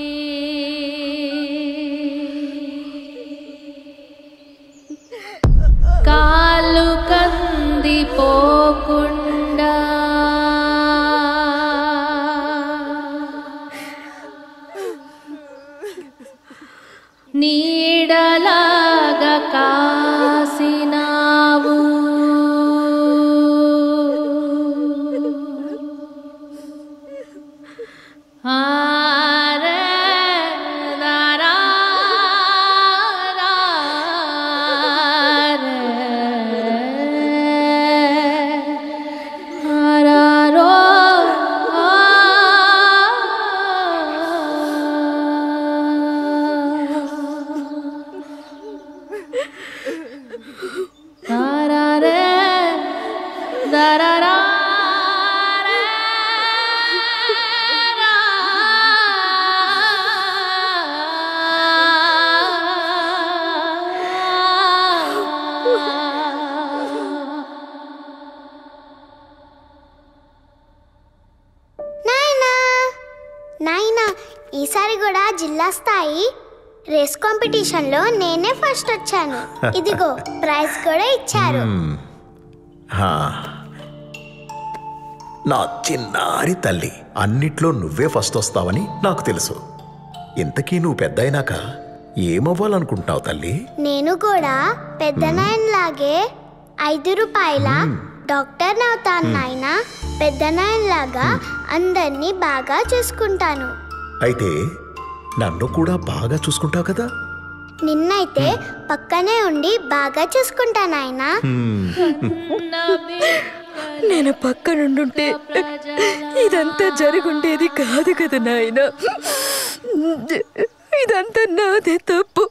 కాలు కందిపోకుండా నీడలాగా కాసినావు. నాయనా ఈసారి కూడా జిల్లా స్థాయి రేస్ కాంపిటీషన్లో నేనే ఫస్ట్ వచ్చాను. ఇదిగో ప్రైజ్ కూడా ఇచ్చారు. నా చిన్నారి తల్లి, అన్నిట్లో నువ్వే ఫస్ట్ వస్తావని నాకు తెలుసు. ఇంతకీ నువ్వు పెద్ద అయినాక ఏమవ్వాలనుకుంటున్నావు తల్లి? నేను కూడా పెద్ద నాయనలాగే 5 రూపాయల డాక్టర్ అవుతాను నాయనా. పెద్ద నాయనలాగా అందరినీ బాగా చూసుకుంటాను. అయితే నన్ను కూడా బాగా చూసుకుంటావు కదా? నిన్నైతే పక్కనే ఉండి బాగా చూసుకుంటా నాయనా. నేను పక్కనుండుంటే ఇదంతా జరుగుండేది కాదు కదా నాయన. ఇదంతా నాదే తప్పు.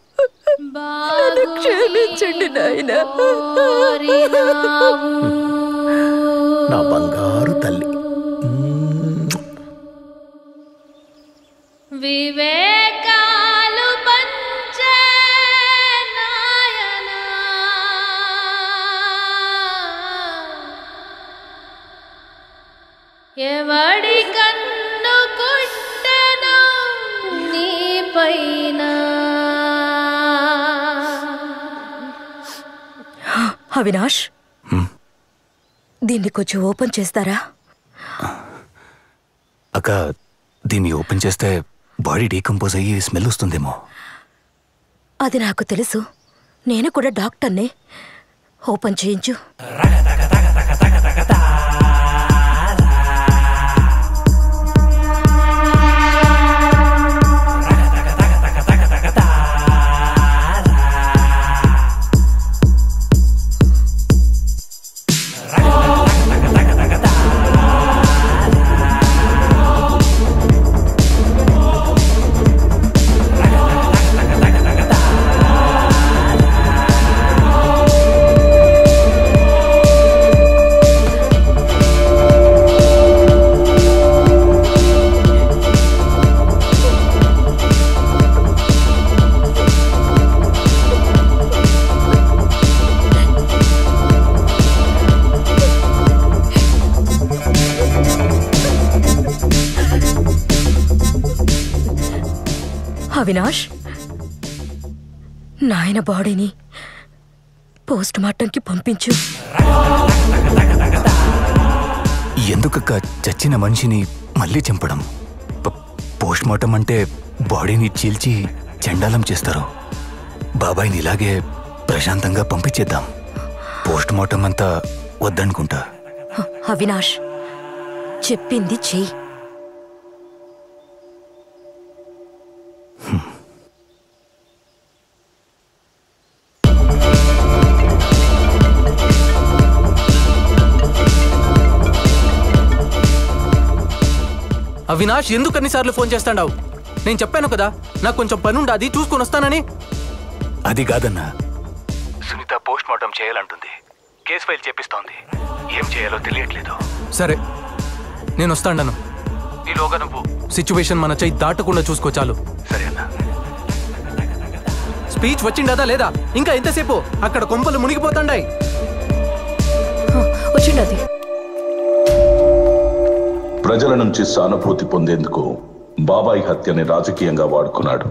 నన్ను క్షమించండి నాయన. నా బంగారు తల్లి. వివేకాలు పంచే నాయనా, ఎవడి కన్ను కుట్టెను నీ పైన. అవినాష్, దీన్ని కొంచెం ఓపెన్ చేస్తారా? అక్క, దీన్ని ఓపెన్ చేస్తే బాడీ డీకంపోజ్ అయ్యి స్మెల్ వస్తుందేమో. అది నాకు తెలుసు. నేను కూడా డాక్టర్నే. ఓపెన్ చేయించు. అవినాష్, నాయన బాడీని పోస్ట్ మార్టంకి పంపించు. ఎందుకక్క చచ్చిన మనిషిని మళ్ళీ చంపడం? పోస్ట్ మార్టం అంటే బాడీని చీల్చి చండాలం చేస్తారు. బాబాయ్ని ఇలాగే ప్రశాంతంగా పంపించేద్దాం. పోస్ట్ మార్టం అంతా వద్దనుకుంటా. అవినాష్, చెప్పింది చెయ్యి. అవినాష్, ఎందుకు అన్నిసార్లు ఫోన్ చేస్తాడావు? నేను చెప్పాను కదా, నాకు కొంచెం పని ఉండాది, చూసుకొని వస్తానని. అది కాదన్నా, సునీత పోస్ట్ మార్టం చేయాలంటుంది. కేసు ఫైల్ చేపిస్తోంది. ఏం చేయాలో తెలియట్లేదు. సరే, నేను వస్తాను. ఈలోగా నువ్వు సిచ్యువేషన్ మన చెయ్యి దాటకుండా చూసుకో చాలు. సరే అన్నా. స్పీచ్ వచ్చిండదా లేదా? ఇంకా ఎంతసేపు? అక్కడ కొంపలు మునిగిపోతాండాయి. వచ్చిండది. ప్రజల నుంచి సానుభూతి పొందేందుకు బాబాయ్ హత్యని రాజకీయంగా వాడుకున్నాడు.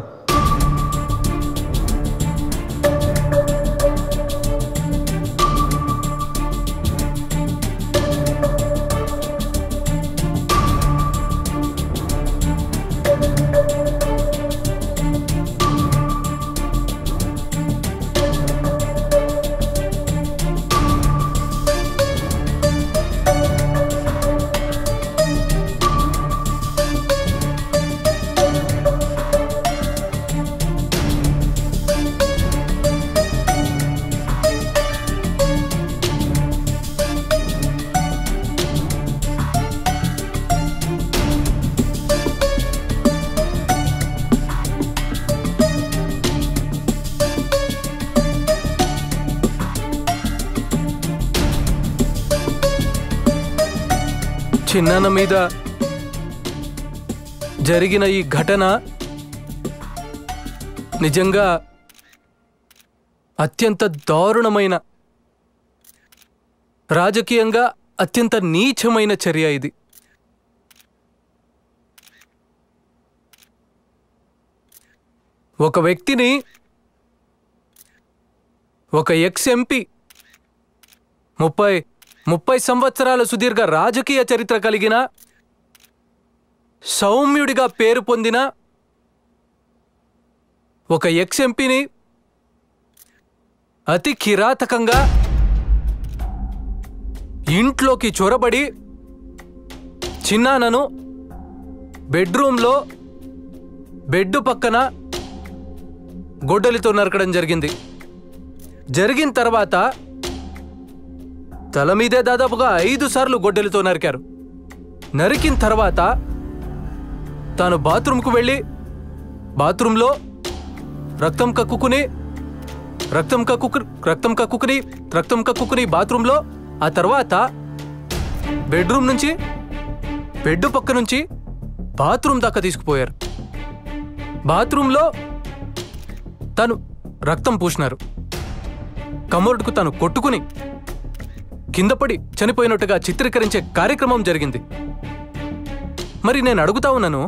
చిన్నాన్న మీద జరిగిన ఈ ఘటన నిజంగా అత్యంత దారుణమైన, రాజకీయంగా అత్యంత నీచమైన చర్య ఇది. ఒక వ్యక్తిని, ఒక ఎక్స్ ఎంపీ, 30 సంవత్సరాల సుదీర్ఘ రాజకీయ చరిత్ర కలిగిన, సౌమ్యుడిగా పేరు పొందిన ఒక ఎక్స్ ఎంపీని అతి కిరాతకంగా ఇంట్లోకి చొరబడి చిన్నానను బెడ్రూమ్లో బెడ్ పక్కన గొడ్డలితో నరకడం జరిగింది. జరిగిన తర్వాత తల మీదే దాదాపుగా 5 సార్లు గొడ్డలితో నరికారు. నరికిన తర్వాత తాను బాత్రూంకు వెళ్ళి బాత్రూంలో రక్తం కక్కుకుని బాత్రూంలో, ఆ తర్వాత బెడ్రూమ్ నుంచి బెడ్ పక్క నుంచి బాత్రూమ్ దాకా తీసుకుపోయారు. బాత్రూంలో తను రక్తం పూసినారు. కమోడ్కు తను కొట్టుకుని కిందపడి చనిపోయినట్టుగా చిత్రీకరించే కార్యక్రమం జరిగింది. మరి నేను అడుగుతా ఉన్నాను,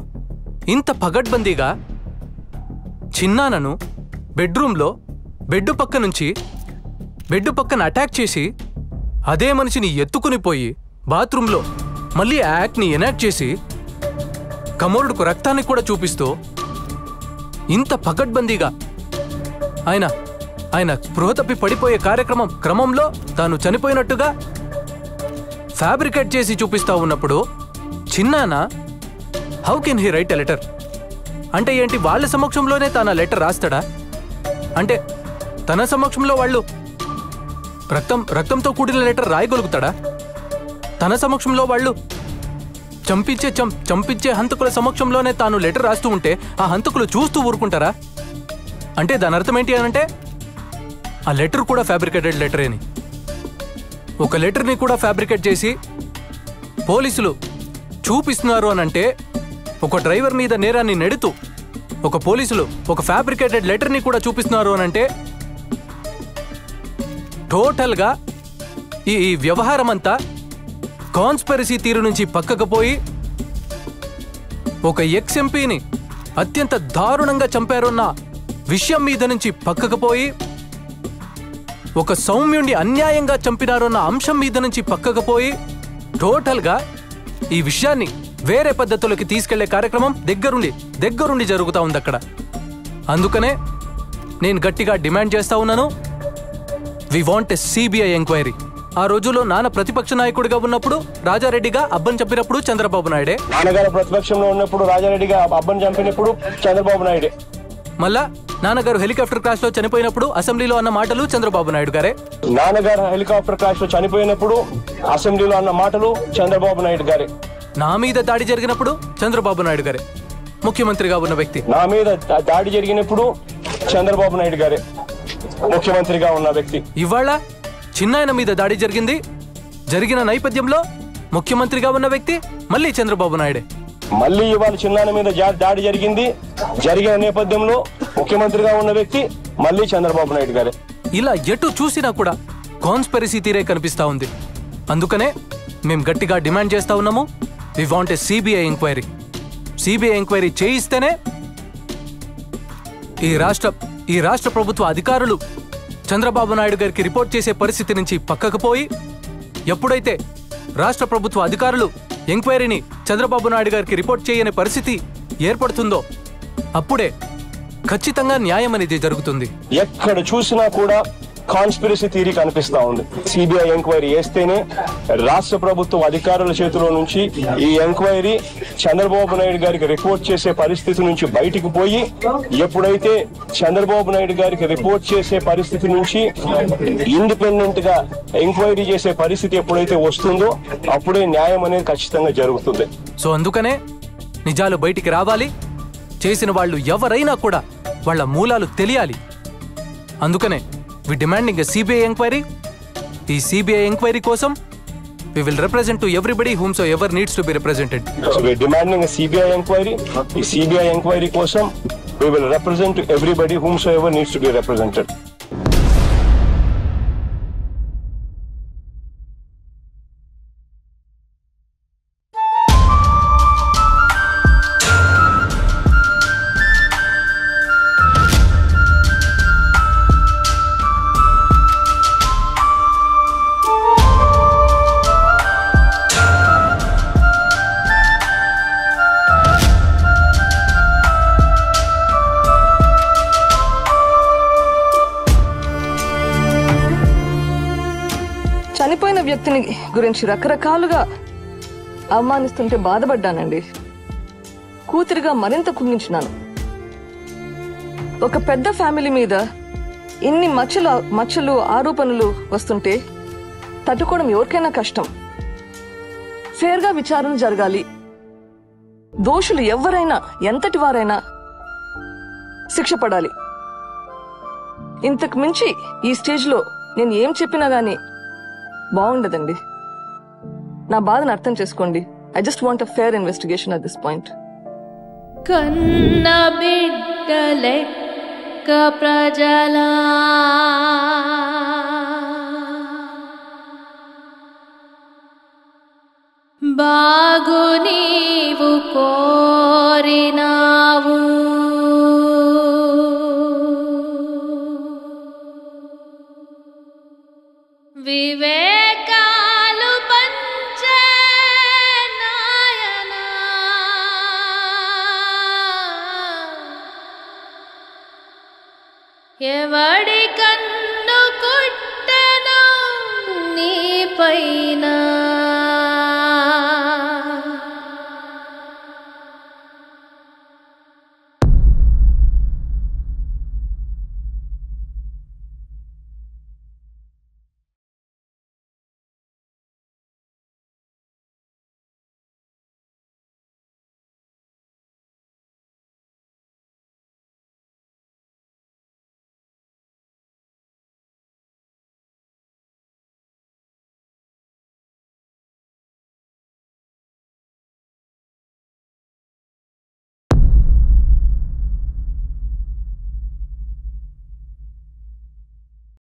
ఇంత పగడ్బందీగా చిన్నానను బెడ్రూమ్లో బెడ్ పక్కన అటాక్ చేసి అదే మనిషిని ఎత్తుకుని పోయి బాత్రూంలో మళ్ళీ ఆ యాక్ట్ని ఎనాక్ట్ చేసి కమోరుడుకు రక్తాన్ని కూడా చూపిస్తూ ఇంత పగడ్బందీగా ఆయన స్పృహ తప్పి పడిపోయే క్రమంలో తాను చనిపోయినట్టుగా ఫ్యాబ్రికేట్ చేసి చూపిస్తా ఉన్నప్పుడు చిన్నాన how can he write a letter? అంటే ఏంటి, వాళ్ళ సమక్షంలోనే తాను ఆ లెటర్ రాస్తాడా? అంటే తన సమక్షంలో వాళ్ళు రక్తంతో కూడిన లెటర్ రాయగలుగుతాడా? తన సమక్షంలో వాళ్ళు చంపించే హంతకుల సమక్షంలోనే తాను లెటర్ రాస్తూ ఉంటే ఆ హంతకులు చూస్తూ ఊరుకుంటారా? అంటే దాని అర్థం ఏంటి అనంటే ఆ లెటర్ కూడా ఫ్యాబ్రికేటెడ్ లెటరేని. ఒక లెటర్ని కూడా ఫ్యాబ్రికేట్ చేసి పోలీసులు చూపిస్తున్నారు అనంటే, ఒక డ్రైవర్ మీద నేరాన్ని నెడుతూ ఒక పోలీసులు ఒక ఫ్యాబ్రికేటెడ్ లెటర్ని కూడా చూపిస్తున్నారు అనంటే టోటల్గా ఈ వ్యవహారం అంతా కాన్స్పిరసీ తీరు నుంచి పక్కకు పోయి ఒక ఎక్స్ ఎంపీని అత్యంత దారుణంగా చంపారన్న విషయం మీద నుంచి పక్కకు పోయి ఒక సౌమ్యుణ్ణి అన్యాయంగా చంపినారన్న అంశం మీద నుంచి పక్కకు పోయి టోటల్గా ఈ విషయాన్ని వేరే పద్ధతులకి తీసుకెళ్లే కార్యక్రమం దగ్గరుండి జరుగుతూ ఉంది అక్కడ. అందుకనే నేను గట్టిగా డిమాండ్ చేస్తా ఉన్నాను, we want a CBI enquiry. ఆ రోజుల్లో నాన్న ప్రతిపక్ష నాయకుడిగా ఉన్నప్పుడు రాజారెడ్డిగా అబ్బన్ చంపినప్పుడు చంద్రబాబు నాయుడే, నాన్నగారు ప్రతిపక్షంలో ఉన్నప్పుడు రాజారెడ్డిగా అబ్బన్ చంపినప్పుడు చంద్రబాబు నాయుడే, మళ్ళా నాన్నగారు హెలికాప్టర్ క్రాష్ లో చనిపోయినప్పుడు అసెంబ్లీలో అన్న మాటలు చంద్రబాబు నాయుడు గారే, నాన్నగారు హెలికాప్టర్ క్రాష్ లో చనిపోయినప్పుడు అసెంబ్లీలో అన్న మాటలు చంద్రబాబు నాయుడు గారే, నా మీద దాడి జరిగినప్పుడు చంద్రబాబు నాయుడు గారే ముఖ్యమంత్రిగా ఉన్న వ్యక్తి, నా మీద దాడి జరిగినప్పుడు చంద్రబాబు నాయుడు గారే ముఖ్యమంత్రిగా ఉన్న వ్యక్తి. ఇవాళ చిన్నాయన మీద దాడి జరిగిన నేపథ్యంలో ముఖ్యమంత్రిగా ఉన్న వ్యక్తి మళ్ళీ చంద్రబాబు నాయుడే. మళ్ళీ ఇవాళ చిన్నాయన మీద దాడి జరిగిన నేపథ్యంలో ముఖ్యమంత్రిగా ఉన్న వ్యక్తి మళ్ళీ చంద్రబాబు నాయుడు గారే. ఇలా ఎటు చూసినా కూడా కాన్స్పిరసీ తీరే కనిపిస్తా ఉంది. అందుకనే మేము గట్టిగా డిమాండ్ చేస్తా ఉన్నాము, we want a CBI enquiry. CBI enquiry చేయిస్తేనే ఈ రాష్ట్ర ప్రభుత్వ అధికారులు చంద్రబాబు నాయుడు గారికి రిపోర్ట్ చేసే పరిస్థితి నుంచి పక్కకు పోయి, ఎప్పుడైతే రాష్ట్ర ప్రభుత్వ అధికారులు ఎంక్వైరీని చంద్రబాబు నాయుడు గారికి రిపోర్ట్ చేయని పరిస్థితి ఏర్పడుతుందో అప్పుడే ఖచ్చితంగా న్యాయం అనేది జరుగుతుంది. ఎక్కడ చూసినా కూడా కాన్స్పిరసీ థియరీ కనిపిస్తా ఉంది. సిబిఐ ఎంక్వైరీ చేస్తేనే రాష్ట్ర ప్రభుత్వం అధికారుల చేతిలో నుంచి ఈ ఎంక్వైరీ చంద్రబాబు నాయుడు గారికి రిపోర్ట్ చేసే పరిస్థితి నుంచి బయటికి పోయి, ఎప్పుడైతే చంద్రబాబు నాయుడు గారికి రిపోర్ట్ చేసే పరిస్థితి నుంచి ఇండిపెండెంట్ గా ఎంక్వైరీ చేసే పరిస్థితి ఎప్పుడైతే వస్తుందో అప్పుడే న్యాయం అనేది ఖచ్చితంగా జరుగుతుంది. సో అందుకనే నిజాలు బయటికి రావాలి, చేసిన వాళ్ళు ఎవరైనా కూడా వాళ్ళ మూలాలు తెలియాలి. అందుకనే we demanding a CBI enquiry. ఈ CBI enquiry కోసం we will represent to everybody whomsoever needs to be represented. So we are demanding a CBI enquiry. ఈ CBI enquiry కోసం we will represent to everybody whomsoever needs to be represented. వ్యక్తిని గురించి రకరకాలుగా అవమానిస్తుంటే బాధపడ్డానండి. కూతురిగా మరింత కుంగించినాను. ఒక పెద్ద family మీద ఇన్ని మచ్చలు ఆరోపణలు వస్తుంటే తట్టుకోవడం ఎవరికైనా కష్టం. ఫేర్గా విచారణ జరగాలి. దోషులు ఎవరైనా ఎంతటి వారైనా శిక్ష పడాలి. ఇంతకు మించి ఈ స్టేజ్లో నేను ఏం చెప్పినా గానీ బాగుండదండి. నా బాధను అర్థం చేసుకోండి. I just want a fair investigation at this point. కన్న బిడ్డలెక్క ప్రజలా బాగు నీవు కోరినావు, వివేకాలు పంచే నాయనా, ఎవడి కన్ను కుట్టెను నీ పైన